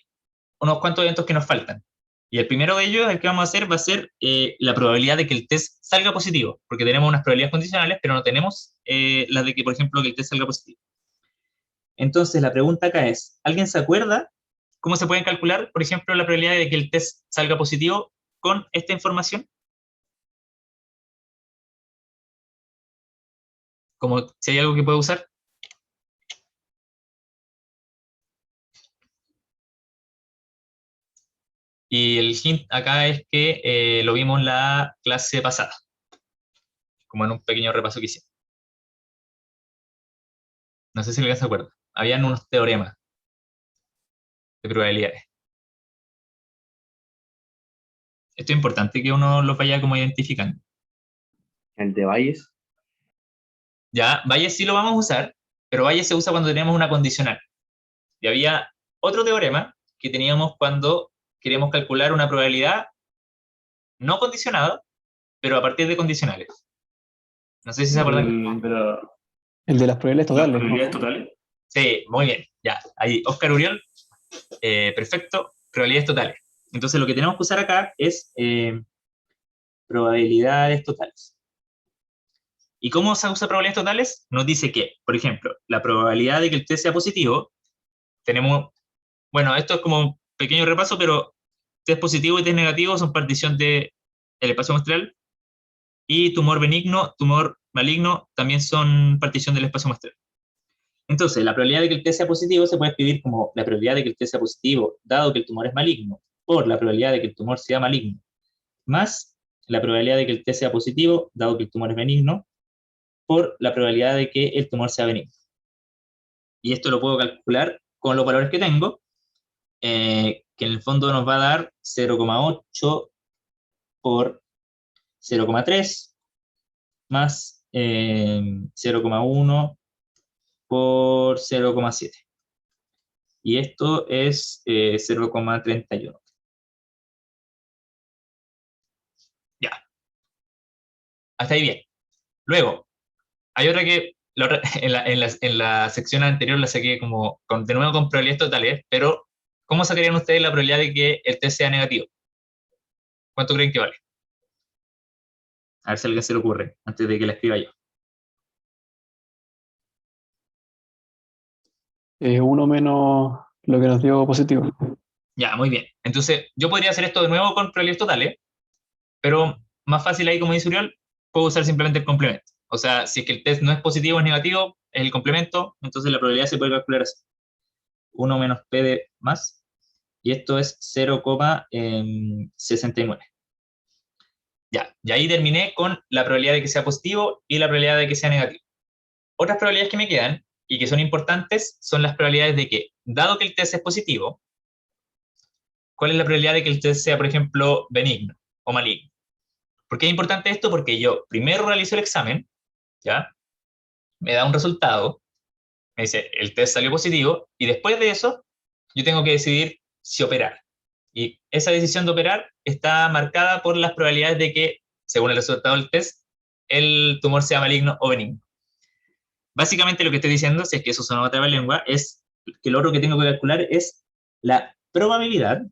unos cuantos eventos que nos faltan. Y el primero de ellos, el que vamos a hacer, va a ser la probabilidad de que el test salga positivo, porque tenemos unas probabilidades condicionales, pero no tenemos las de que, por ejemplo, que el test salga positivo. Entonces, la pregunta acá es, ¿alguien se acuerda cómo se pueden calcular, por ejemplo, la probabilidad de que el test salga positivo con esta información? Como si hay algo que pueda usar. Y el hint acá es que lo vimos en la clase pasada, como en un pequeño repaso que hicimos. No sé si alguien se acuerda. Habían unos teoremas de probabilidades. Esto es importante que uno lo vaya como identificando. El de Bayes. Ya, Bayes sí lo vamos a usar, pero Bayes se usa cuando tenemos una condicional. Y había otro teorema que teníamos cuando queremos calcular una probabilidad no condicionada, pero a partir de condicionales. No sé si se acuerdan. Pero, El de las probabilidades ¿las totales. probabilidades totales? Sí, muy bien. Ya, ahí, Oscar Uriol. Perfecto, probabilidades totales. Entonces lo que tenemos que usar acá es probabilidades totales. ¿Y cómo se usa probabilidades totales? Nos dice que, por ejemplo, la probabilidad de que el test sea positivo, tenemos, bueno, esto es como un pequeño repaso, pero test positivo y test negativo son partición del espacio muestral, y tumor benigno, tumor maligno también son partición del espacio muestreo. Entonces, la probabilidad de que el test sea positivo se puede escribir como la probabilidad de que el test sea positivo, dado que el tumor es maligno, por la probabilidad de que el tumor sea maligno, más la probabilidad de que el test sea positivo, dado que el tumor es benigno, por la probabilidad de que el tumor sea benigno. Y esto lo puedo calcular con los valores que tengo, que en el fondo nos va a dar 0,8 por 0,3 más 0,1 por 0,7. Y esto es 0,31. Ya. Hasta ahí bien. Luego, hay otra que en la sección anterior la saqué como de nuevo con probabilidades totales, pero ¿cómo sacarían ustedes la probabilidad de que el test sea negativo? ¿Cuánto creen que vale? A ver si a alguien se le ocurre, antes de que la escriba yo. 1 menos lo que nos dio positivo. Ya, muy bien. Entonces, yo podría hacer esto de nuevo con probabilidades totales, pero más fácil ahí, como dice Uriol, puedo usar simplemente el complemento. O sea, si es que el test no es positivo o es negativo, es el complemento, entonces la probabilidad se puede calcular así. 1 menos P de más, y esto es 0,69. Ya, y ahí terminé con la probabilidad de que sea positivo y la probabilidad de que sea negativo. Otras probabilidades que me quedan, y que son importantes, son las probabilidades de que, dado que el test es positivo, ¿cuál es la probabilidad de que el test sea, por ejemplo, benigno o maligno? ¿Por qué es importante esto? Porque yo primero realizo el examen, ¿ya? Me da un resultado, me dice, el test salió positivo, y después de eso, yo tengo que decidir si operar. Y esa decisión de operar está marcada por las probabilidades de que, según el resultado del test, el tumor sea maligno o benigno. Básicamente lo que estoy diciendo, si es que eso suena otra lengua, es que lo otro que tengo que calcular es la probabilidad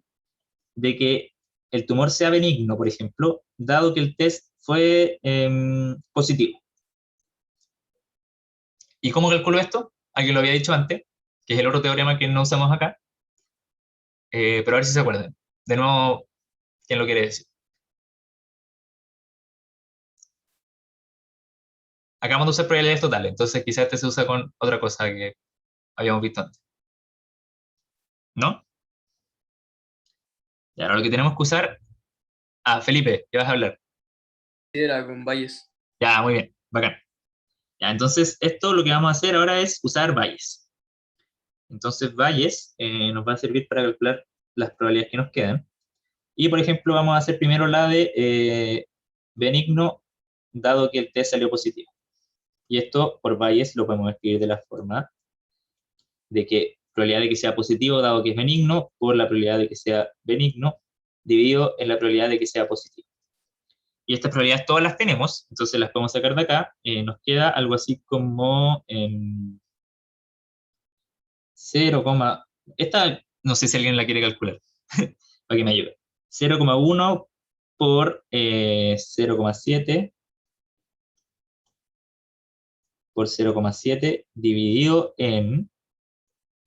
de que el tumor sea benigno, por ejemplo, dado que el test fue positivo. ¿Y cómo calculo esto? Aquí lo había dicho antes, que es el otro teorema que no usamos acá, pero a ver si se acuerdan. De nuevo, ¿quién lo quiere decir? Acabamos de usar probabilidades totales, entonces quizás este se usa con otra cosa que habíamos visto antes. ¿No? Y ahora lo que tenemos que usar... Ah, Felipe, ¿qué vas a hablar? Era con Bayes. Ya, muy bien, bacán. Ya, entonces esto lo que vamos a hacer ahora es usar Bayes. Entonces Bayes nos va a servir para calcular las probabilidades que nos quedan. Y por ejemplo vamos a hacer primero la de benigno, dado que el test salió positivo. Y esto por Bayes lo podemos escribir de la forma de que probabilidad de que sea positivo, dado que es benigno, por la probabilidad de que sea benigno, dividido en la probabilidad de que sea positivo. Y estas probabilidades todas las tenemos, entonces las podemos sacar de acá. Nos queda algo así como 0, esta no sé si alguien la quiere calcular, para que me ayude. 0,1 por 0,7 por 0,7 dividido en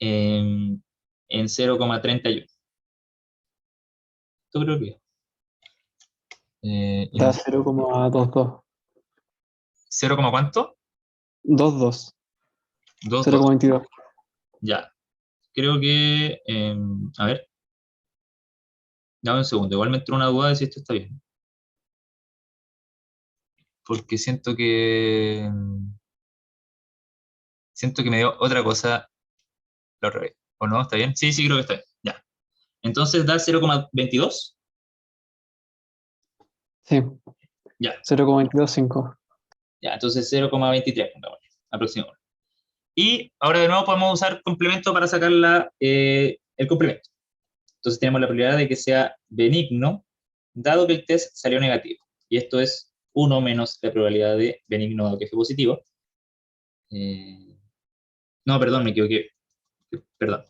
0,31. Esto creo que Da 0,22. 0, ¿cuánto? 22. 2, 2. 0,22. Ya. Creo que, a ver, dame un segundo. Igual me entró una duda de si esto está bien. Porque siento que me dio otra cosa la otra vez. ¿O no? ¿Está bien? Sí, sí, creo que está bien. Ya. Entonces da 0,22. Sí, Ya. 0,225. Ya, entonces 0,23, aproximadamente. Y ahora de nuevo podemos usar complemento para sacar el complemento. Entonces tenemos la probabilidad de que sea benigno, dado que el test salió negativo. Y esto es 1 menos la probabilidad de benigno dado que fue positivo. No, perdón, me equivoqué. Perdón.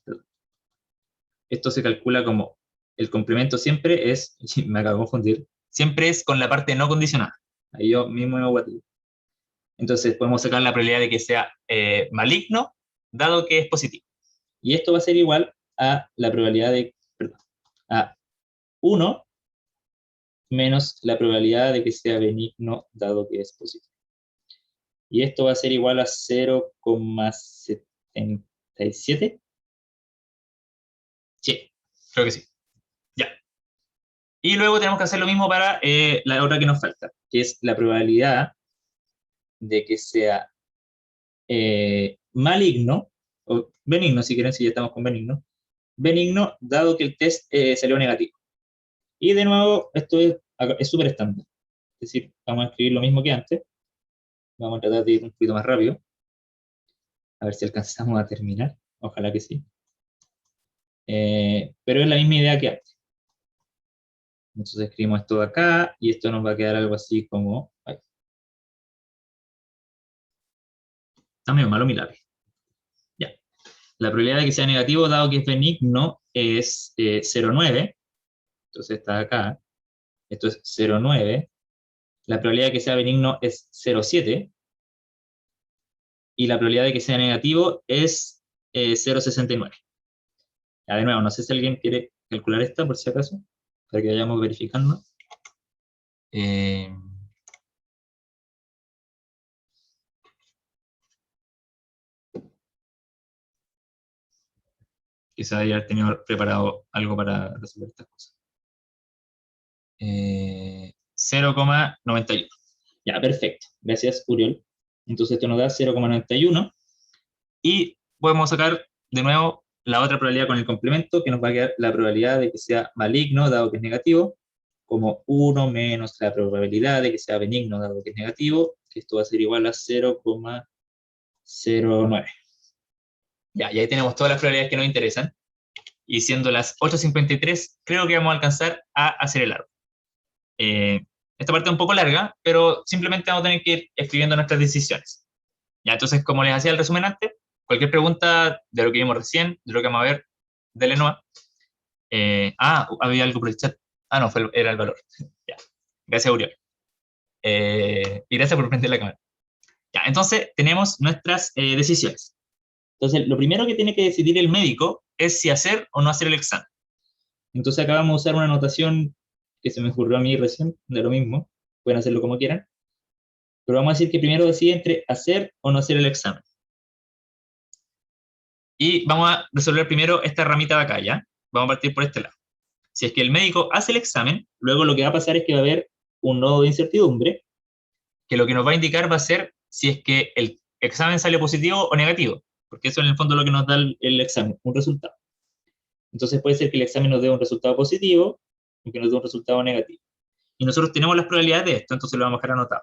Esto se calcula como el complemento siempre es, me acabo de confundir, siempre es con la parte no condicionada. Ahí yo mismo me voy a... Entonces podemos sacar la probabilidad de que sea maligno, dado que es positivo. Y esto va a ser igual a la probabilidad de, perdón, a 1 menos la probabilidad de que sea benigno, dado que es positivo. Y esto va a ser igual a 0,77. Sí, creo que sí. Ya. Y luego tenemos que hacer lo mismo para la otra que nos falta, que es la probabilidad de que sea maligno, o benigno si quieren, si ya estamos con benigno, dado que el test salió negativo. Y de nuevo, esto es súper estándar. Es decir, vamos a escribir lo mismo que antes. Vamos a tratar de ir un poquito más rápido. A ver si alcanzamos a terminar. Ojalá que sí. Pero es la misma idea que antes. Entonces escribimos esto de acá y esto nos va a quedar algo así como... Ay. Está medio malo mi lápiz. Ya. La probabilidad de que sea negativo, dado que es benigno, es 0,9. Entonces está acá. Esto es 0,9. La probabilidad de que sea benigno es 0,7. Y la probabilidad de que sea negativo es 0,69. Ya, de nuevo, no sé si alguien quiere calcular esta, por si acaso, para que vayamos verificando. Quizá haya tenido preparado algo para resolver estas cosas. 0,91. Ya, perfecto. Gracias, Uriol. Entonces esto nos da 0,91. Y podemos sacar de nuevo la otra probabilidad con el complemento, que nos va a quedar la probabilidad de que sea maligno, dado que es negativo, como 1 menos la probabilidad de que sea benigno, dado que es negativo, que esto va a ser igual a 0,09. Ya, y ahí tenemos todas las probabilidades que nos interesan. Y siendo las 8:53, creo que vamos a alcanzar a hacer el árbol. Esta parte es un poco larga, pero simplemente vamos a tener que ir escribiendo nuestras decisiones. Ya, entonces, como les hacía el resumen antes, cualquier pregunta de lo que vimos recién, de lo que vamos a ver, denle nomás. Había algo por el chat. No, era el valor. Ya. Gracias, Uriel. Y gracias por prender la cámara. Ya, entonces, tenemos nuestras decisiones. Entonces, lo primero que tiene que decidir el médico es si hacer o no hacer el examen. Entonces, acá vamos a usar una anotación que se me ocurrió a mí recién, de lo mismo. Pueden hacerlo como quieran. Pero vamos a decir que primero decide entre hacer o no hacer el examen. Y vamos a resolver primero esta ramita de acá, ¿ya? Vamos a partir por este lado. Si es que el médico hace el examen, luego lo que va a pasar es que va a haber un nodo de incertidumbre, que lo que nos va a indicar va a ser si es que el examen sale positivo o negativo, porque eso en el fondo es lo que nos da el examen, un resultado. Entonces puede ser que el examen nos dé un resultado positivo o que nos dé un resultado negativo. Y nosotros tenemos las probabilidades de esto, entonces lo vamos a dejar anotado.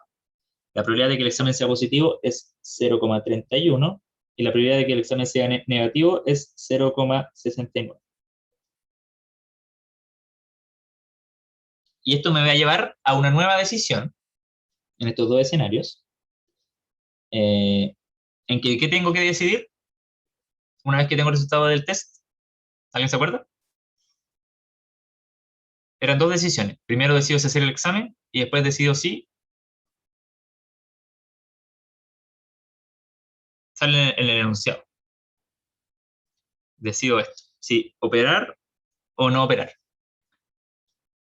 La probabilidad de que el examen sea positivo es 0,31 y la probabilidad de que el examen sea negativo es 0,69. Y esto me va a llevar a una nueva decisión en estos dos escenarios. ¿En qué tengo que decidir una vez que tengo el resultado del test? ¿Alguien se acuerda? Eran dos decisiones. Primero decido si hacer el examen y después decido si sale en el enunciado. Decido esto, si operar o no operar.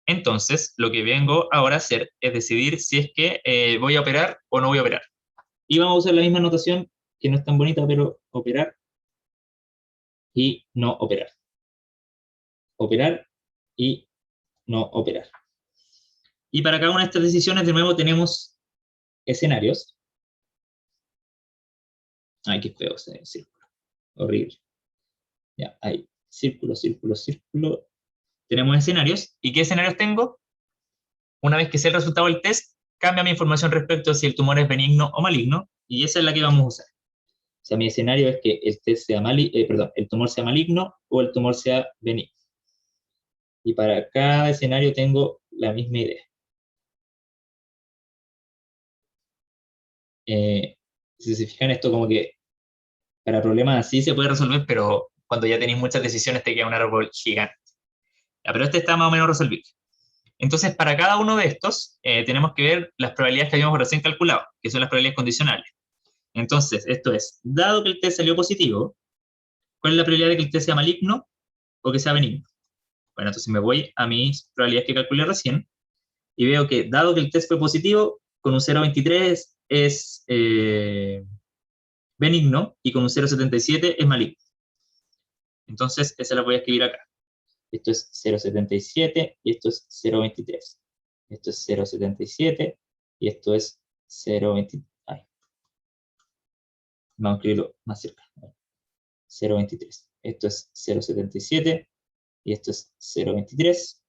Entonces, lo que vengo ahora a hacer es decidir si es que voy a operar o no voy a operar. Y vamos a usar la misma notación, que no es tan bonita, pero operar y no operar. Operar y no operar. Y para cada una de estas decisiones, de nuevo, tenemos escenarios. Ay, qué feo ese círculo. Horrible. Ya, ahí. Círculo, círculo, círculo. Tenemos escenarios. ¿Y qué escenarios tengo? Una vez que sé el resultado del test, cambia mi información respecto a si el tumor es benigno o maligno, y esa es la que vamos a usar. O sea, mi escenario es que el test sea el tumor sea maligno o el tumor sea benigno. Y para cada escenario tengo la misma idea. Si se fijan, esto como que para problemas así se puede resolver, pero cuando ya tenéis muchas decisiones te queda un árbol gigante. Ya, pero este está más o menos resolvible. Entonces, para cada uno de estos, tenemos que ver las probabilidades que habíamos recién calculado, que son las probabilidades condicionales. Entonces, esto es, dado que el test salió positivo, ¿cuál es la probabilidad de que el test sea maligno o que sea benigno? Bueno, entonces me voy a mis probabilidades que calculé recién y veo que, dado que el test fue positivo, con un 0,23 es benigno y con un 0,77 es maligno. Entonces, esa la voy a escribir acá. Esto es 0,77 y esto es 0,23. Esto es 0,77 y esto es 0,23. Vamos a escribirlo más cerca. 0,23. Esto es 0,77 y esto es 0,23.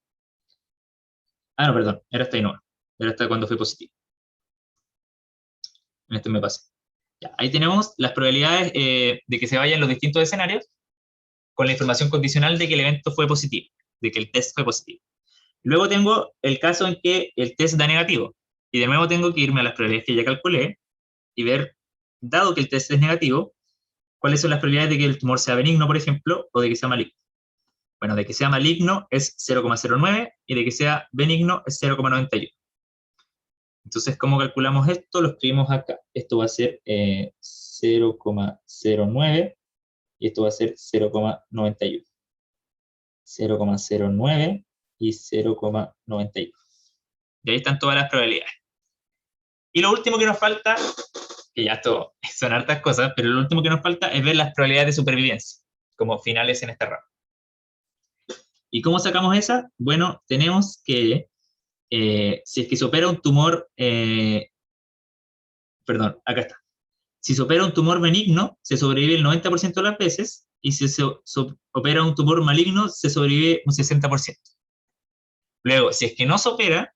Ah, no, perdón. Era hasta ahí no. Era hasta cuando fue positivo. En este me pasé. Ya, ahí tenemos las probabilidades de que se vayan los distintos escenarios con la información condicional de que el evento fue positivo, de que el test fue positivo. Luego tengo el caso en que el test da negativo. Y de nuevo tengo que irme a las probabilidades que ya calculé y ver, dado que el test es negativo, cuáles son las probabilidades de que el tumor sea benigno, por ejemplo, o de que sea maligno. Bueno, de que sea maligno es 0,09 y de que sea benigno es 0,91. Entonces, ¿cómo calculamos esto? Lo escribimos acá. Esto va a ser 0,09 y esto va a ser 0,91. 0,09 y 0,91. Y ahí están todas las probabilidades. Y lo último que nos falta, que ya esto son hartas cosas, pero lo último que nos falta es ver las probabilidades de supervivencia, como finales en esta rama. ¿Y cómo sacamos esa? Bueno, tenemos que, si es que se opera un tumor, perdón, acá está. Si se opera un tumor benigno, se sobrevive el 90% de las veces, y si se opera un tumor maligno, se sobrevive un 60%. Luego, si es que no se opera,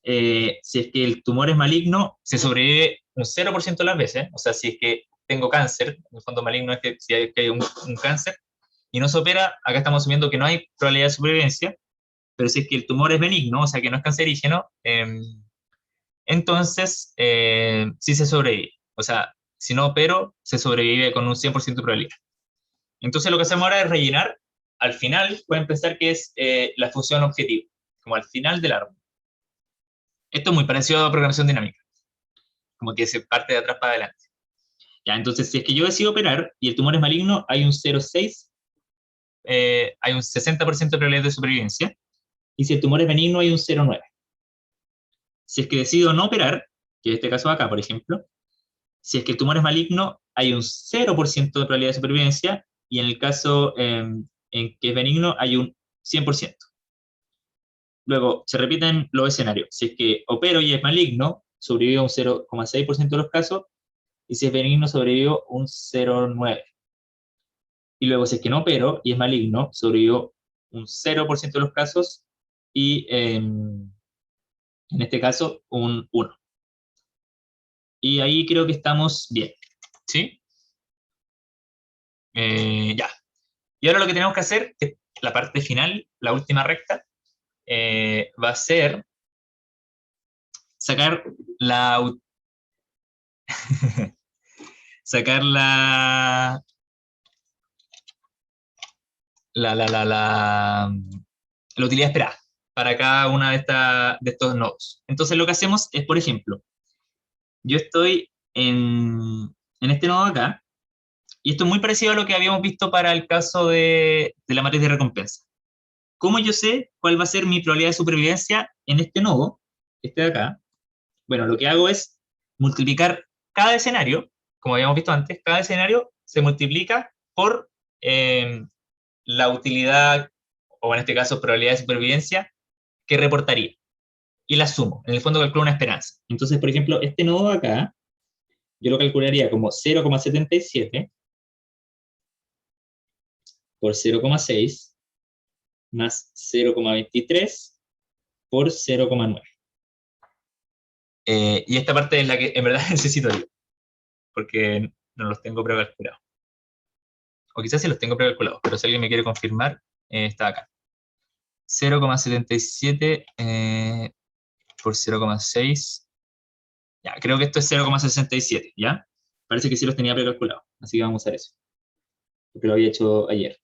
si es que el tumor es maligno, se sobrevive un 0% de las veces. O sea, si es que tengo cáncer, en el fondo maligno es que si hay un cáncer, y no se opera, acá estamos asumiendo que no hay probabilidad de supervivencia, pero si es que el tumor es benigno, o sea, que no es cancerígeno, entonces sí se sobrevive. O sea, si no opero, se sobrevive con un 100% de probabilidad. Entonces lo que hacemos ahora es rellenar, al final, pueden pensar que es la función objetivo, como al final del árbol. Esto es muy parecido a programación dinámica, como que se parte de atrás para adelante. Ya, entonces, si es que yo decido operar y el tumor es maligno, hay un 0,6, hay un 60% de probabilidad de supervivencia, y si el tumor es benigno, hay un 0,9. Si es que decido no operar, que en este caso acá, por ejemplo, si es que el tumor es maligno, hay un 0% de probabilidad de supervivencia, y en el caso en que es benigno, hay un 100%. Luego, se repiten los escenarios. Si es que opero y es maligno, sobrevive un 0,6% de los casos, y si es benigno, sobrevivió un 0,9%. Y luego, si es que no opero y es maligno, sobrevivió un 0% de los casos, y en este caso, un 1%. Y ahí creo que estamos bien. ¿Sí? Ya. Y ahora lo que tenemos que hacer, que la parte final, la última recta, va a ser sacar la sacar la utilidad esperada para cada una de estos nodos. Entonces lo que hacemos es, por ejemplo, yo estoy en este nodo acá, y esto es muy parecido a lo que habíamos visto para el caso de la matriz de recompensa. ¿Cómo yo sé cuál va a ser mi probabilidad de supervivencia en este nodo, este de acá? Bueno, lo que hago es multiplicar cada escenario, como habíamos visto antes, cada escenario se multiplica por la utilidad, o en este caso probabilidad de supervivencia, que reportaría. Y la sumo. En el fondo calculo una esperanza. Entonces, por ejemplo, este nodo de acá, yo lo calcularía como 0,77 por 0,6 más 0,23 por 0,9. Y esta parte es la que en verdad necesito yo, porque no los tengo precalculados. O quizás sí los tengo precalculados, pero si alguien me quiere confirmar, está acá. 0,77 por 0,6. Ya, creo que esto es 0,67, ¿ya? Parece que sí los tenía precalculados, así que vamos a usar eso. Porque lo había hecho ayer.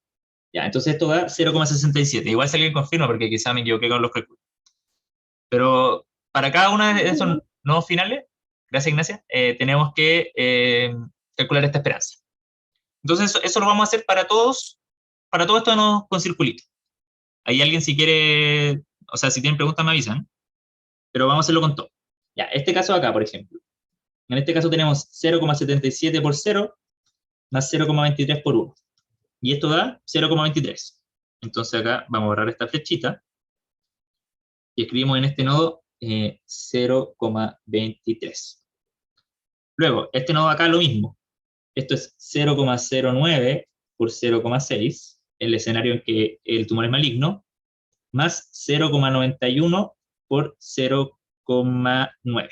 Ya, entonces esto da 0,67. Igual si alguien confirma, porque quizá me equivoqué con los cálculos. Pero para cada uno de esos nodos finales, gracias Ignacia, tenemos que calcular esta esperanza. Entonces eso lo vamos a hacer para todos estos nodos con circulitos. Ahí alguien si quiere, o sea, si tienen preguntas me avisan, pero vamos a hacerlo con todo. Ya, este caso acá, por ejemplo. En este caso tenemos 0,77 por 0 más 0,23 por 1. Y esto da 0,23. Entonces acá vamos a borrar esta flechita y escribimos en este nodo 0,23. Luego, este nodo acá lo mismo. Esto es 0,09 por 0,6, el escenario en que el tumor es maligno, más 0,91 por 0,9.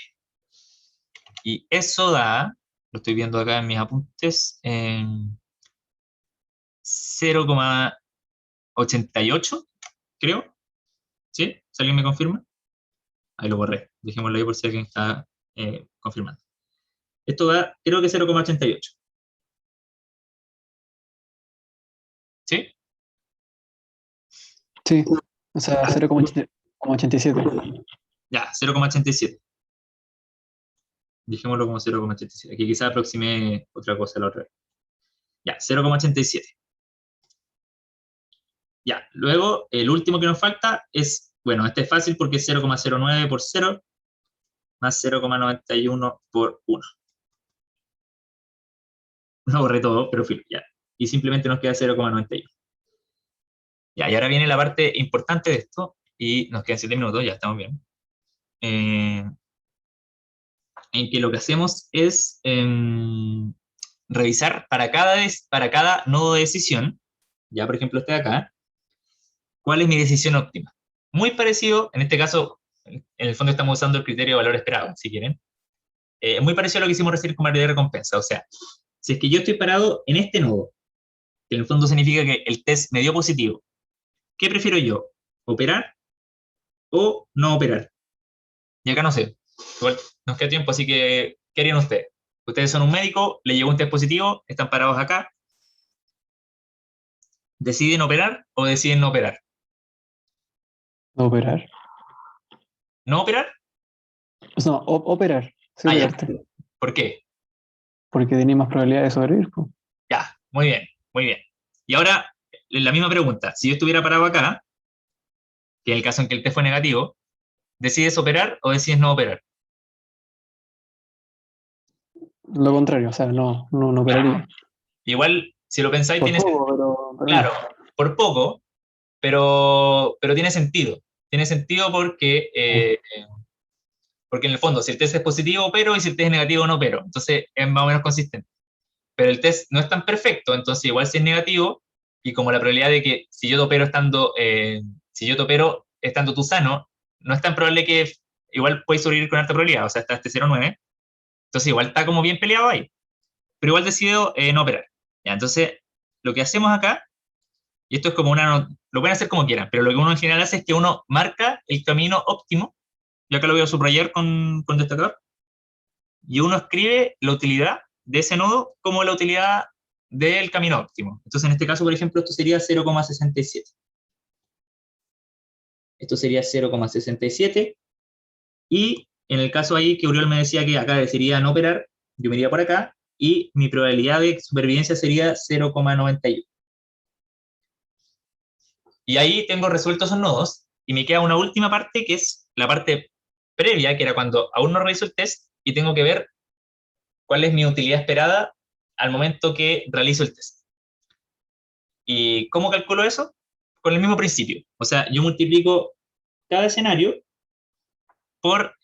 Y eso da, lo estoy viendo acá en mis apuntes, 0,88, creo. ¿Sí? ¿Si alguien me confirma? Ahí lo borré. Dejémoslo ahí por si alguien está confirmando. Esto da, creo que 0,88. ¿Sí? Sí, o sea, 0,87. Ya, 0,87. Dejémoslo como 0,87. Aquí quizás aproximé otra cosa la otra vez. Ya, 0,87. Ya, luego el último que nos falta es, bueno, este es fácil porque es 0,09 por 0 más 0,91 por 1. No borré todo, pero filo, ya. Y simplemente nos queda 0,91. Ya, y ahora viene la parte importante de esto, y nos quedan 7 minutos, ya estamos bien. En que lo que hacemos es revisar para cada nodo de decisión, ya por ejemplo este de acá, cuál es mi decisión óptima. Muy parecido, en este caso, en el fondo estamos usando el criterio de valor esperado, si quieren. Muy parecido a lo que hicimos recién con variedad de recompensa. O sea, si es que yo estoy parado en este nodo, que en el fondo significa que el test me dio positivo, ¿qué prefiero yo? ¿Operar o no operar? Y acá no sé. Igual nos queda tiempo, así que, ¿qué harían ustedes? Ustedes son un médico, le llegó un test positivo, están parados acá. ¿Deciden operar o deciden no operar? No operar. ¿No operar? No, operar. Sí, Ah, ya. operarte. ¿Por qué? Porque tenía más probabilidad de sobrevivir, pues. Ya, muy bien, muy bien. Y ahora, la misma pregunta. Si yo estuviera parado acá, que es el caso en que el test fue negativo, ¿decides operar o decides no operar? Lo contrario, o sea, no operaría. Igual, si lo pensáis, Por tiene poco, sentido. pero Claro, no. por poco, pero tiene sentido. Tiene sentido porque en el fondo, si el test es positivo, opero, y si el test es negativo, no opero. Entonces, es más o menos consistente. Pero el test no es tan perfecto, entonces igual si es negativo, y como la probabilidad de que si yo te opero estando tú sano, no es tan probable que igual puedes sobrevivir con alta probabilidad, o sea, está este 0,9, entonces igual está como bien peleado ahí, pero igual decido no operar. Ya, entonces, lo que hacemos acá, y esto es como lo pueden hacer como quieran, pero lo que uno en general hace es que uno marca el camino óptimo, yo acá lo voy a subrayar con destacador, y uno escribe la utilidad de ese nodo como la utilidad del camino óptimo. Entonces, en este caso, por ejemplo, esto sería 0,67. Esto sería 0,67. Y en el caso ahí que Uriol me decía que acá decidiría no operar, yo me iría por acá y mi probabilidad de supervivencia sería 0,91. Y ahí tengo resueltos esos nodos y me queda una última parte que es la parte previa, que era cuando aún no realizo el test y tengo que ver cuál es mi utilidad esperada al momento que realizo el test. ¿Y cómo calculo eso? Con el mismo principio. O sea, yo multiplico cada escenario por,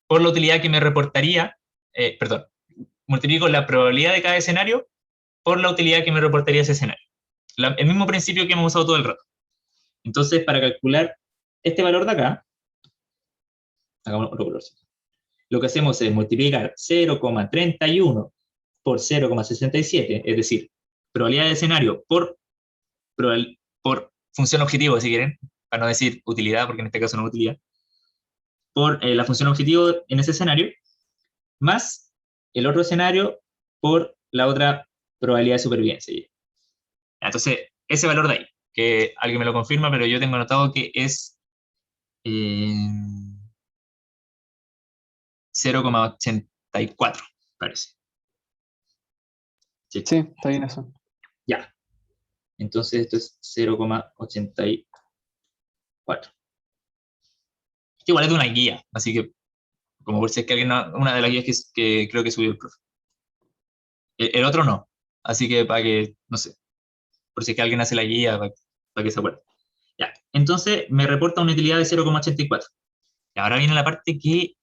por la utilidad que me reportaría, perdón, multiplico la probabilidad de cada escenario por la utilidad que me reportaría ese escenario. El mismo principio que hemos usado todo el rato. Entonces, para calcular este valor de acá, hagamos otro color. Lo que hacemos es multiplicar 0,31 por 0,67, es decir, probabilidad de escenario por función objetivo, si quieren, para no decir utilidad, porque en este caso no es utilidad, por la función objetivo en ese escenario, más el otro escenario por la otra probabilidad de supervivencia. Entonces, ese valor de ahí, que alguien me lo confirma, pero yo tengo anotado que es 0,84, parece. Sí. Sí, está bien eso. Ya. Entonces esto es 0,84. Igual es de una guía, así que como por si es que alguien, una de las guías que creo que subió el profe. El otro no, así que para que, no sé, por si es que alguien hace la guía, para que se acuerde. Ya, entonces me reporta una utilidad de 0,84. Y ahora viene la parte que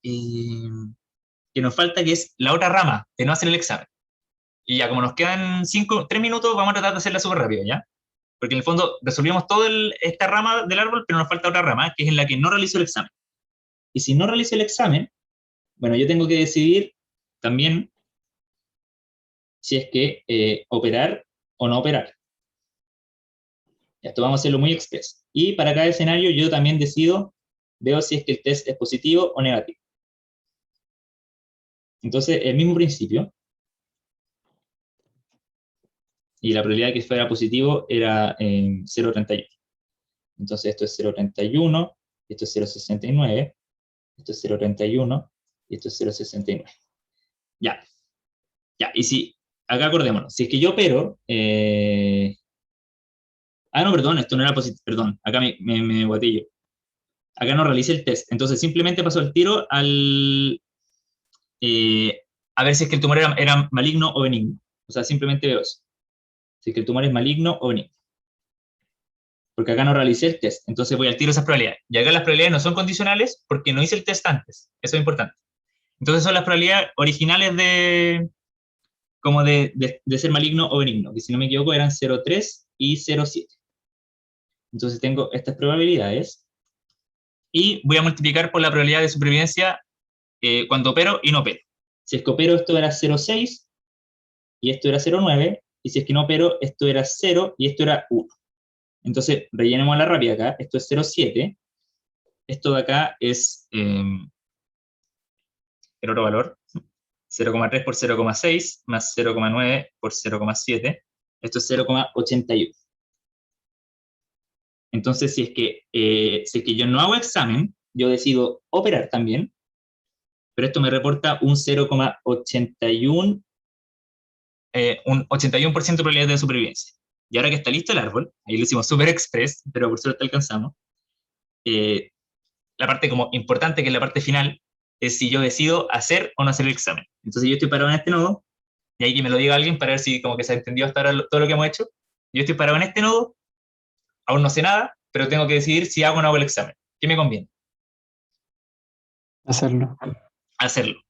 nos falta, que es la otra rama, de no hacer el examen. Y ya, como nos quedan 3 minutos, vamos a tratar de hacerla súper rápido, ¿ya? Porque en el fondo resolvimos toda esta rama del árbol, pero nos falta otra rama, que es en la que no realizo el examen. Y si no realizo el examen, bueno, yo tengo que decidir también si es que operar o no operar. Esto vamos a hacerlo muy expreso. Y para cada escenario yo también veo si es que el test es positivo o negativo. Entonces, el mismo principio. Y la probabilidad de que fuera positivo era 0,31. Entonces esto es 0,31, esto es 0,69, esto es 0,31 y esto es 0,69. Ya. Ya, y si, acá acordémonos, si es que yo opero... no, perdón, esto no era positivo, perdón, acá me guatillo. Acá no realicé el test, entonces simplemente paso el tiro a ver si es que el tumor era maligno o benigno. O sea, simplemente veo eso. Si es que el tumor es maligno o benigno. Porque acá no realicé el test, entonces voy al tiro a esas probabilidades. Y acá las probabilidades no son condicionales porque no hice el test antes, eso es importante. Entonces son las probabilidades originales de ser maligno o benigno, que si no me equivoco eran 0,3 y 0,7. Entonces tengo estas probabilidades y voy a multiplicar por la probabilidad de supervivencia cuando opero y no opero. Si es que opero, esto era 0,6 y esto era 0,9, y si es que no opero, esto era 0 y esto era 1. Entonces, rellenemos a la rápida acá. Esto es 0,7. Esto de acá es el otro valor. 0,3 por 0,6 más 0,9 por 0,7. Esto es 0,81. Entonces, si es que yo no hago examen, yo decido operar también, pero esto me reporta un 0,81, un 81% de probabilidad de supervivencia. Y ahora que está listo el árbol, ahí lo hicimos super express, pero por suerte alcanzamos, la parte como importante, que es la parte final, es si yo decido hacer o no hacer el examen. Entonces yo estoy parado en este nodo, y ahí que me lo diga alguien para ver si como que se ha entendido hasta ahora todo lo que hemos hecho. Yo estoy parado en este nodo, aún no sé nada, pero tengo que decidir si hago o no hago el examen. ¿Qué me conviene? Hacerlo. Hacerlo.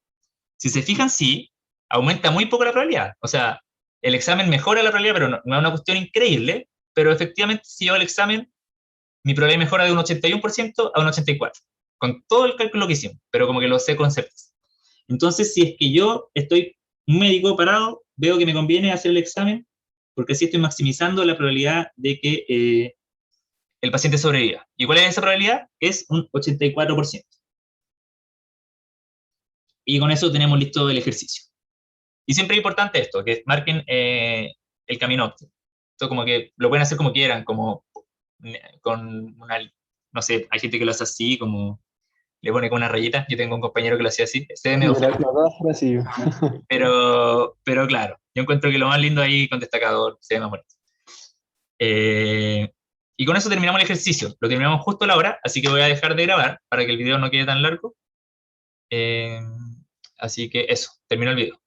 Si se fijan, sí, aumenta muy poco la probabilidad. O sea, el examen mejora la probabilidad, pero no es una cuestión increíble, pero efectivamente si yo hago el examen, mi probabilidad mejora de un 81% a un 84%, con todo el cálculo que hicimos, pero como que lo sé con certeza. Entonces, si es que yo estoy un médico parado, veo que me conviene hacer el examen, porque así estoy maximizando la probabilidad de que el paciente sobreviva. ¿Y cuál es esa probabilidad? Es un 84%. Y con eso tenemos listo el ejercicio. Y siempre es importante esto, que marquen el camino óptimo. Esto como que lo pueden hacer como quieran, como con una, no sé, hay gente que lo hace así, como le pone con una rayita. Yo tengo un compañero que lo hacía así, se ve medio Lo feo. acabo de hacer así yo. Pero claro, yo encuentro que lo más lindo ahí con destacador se ve más bonito. Y con eso terminamos el ejercicio. Lo terminamos justo a la hora, así que voy a dejar de grabar para que el video no quede tan largo. Así que eso, termino el video.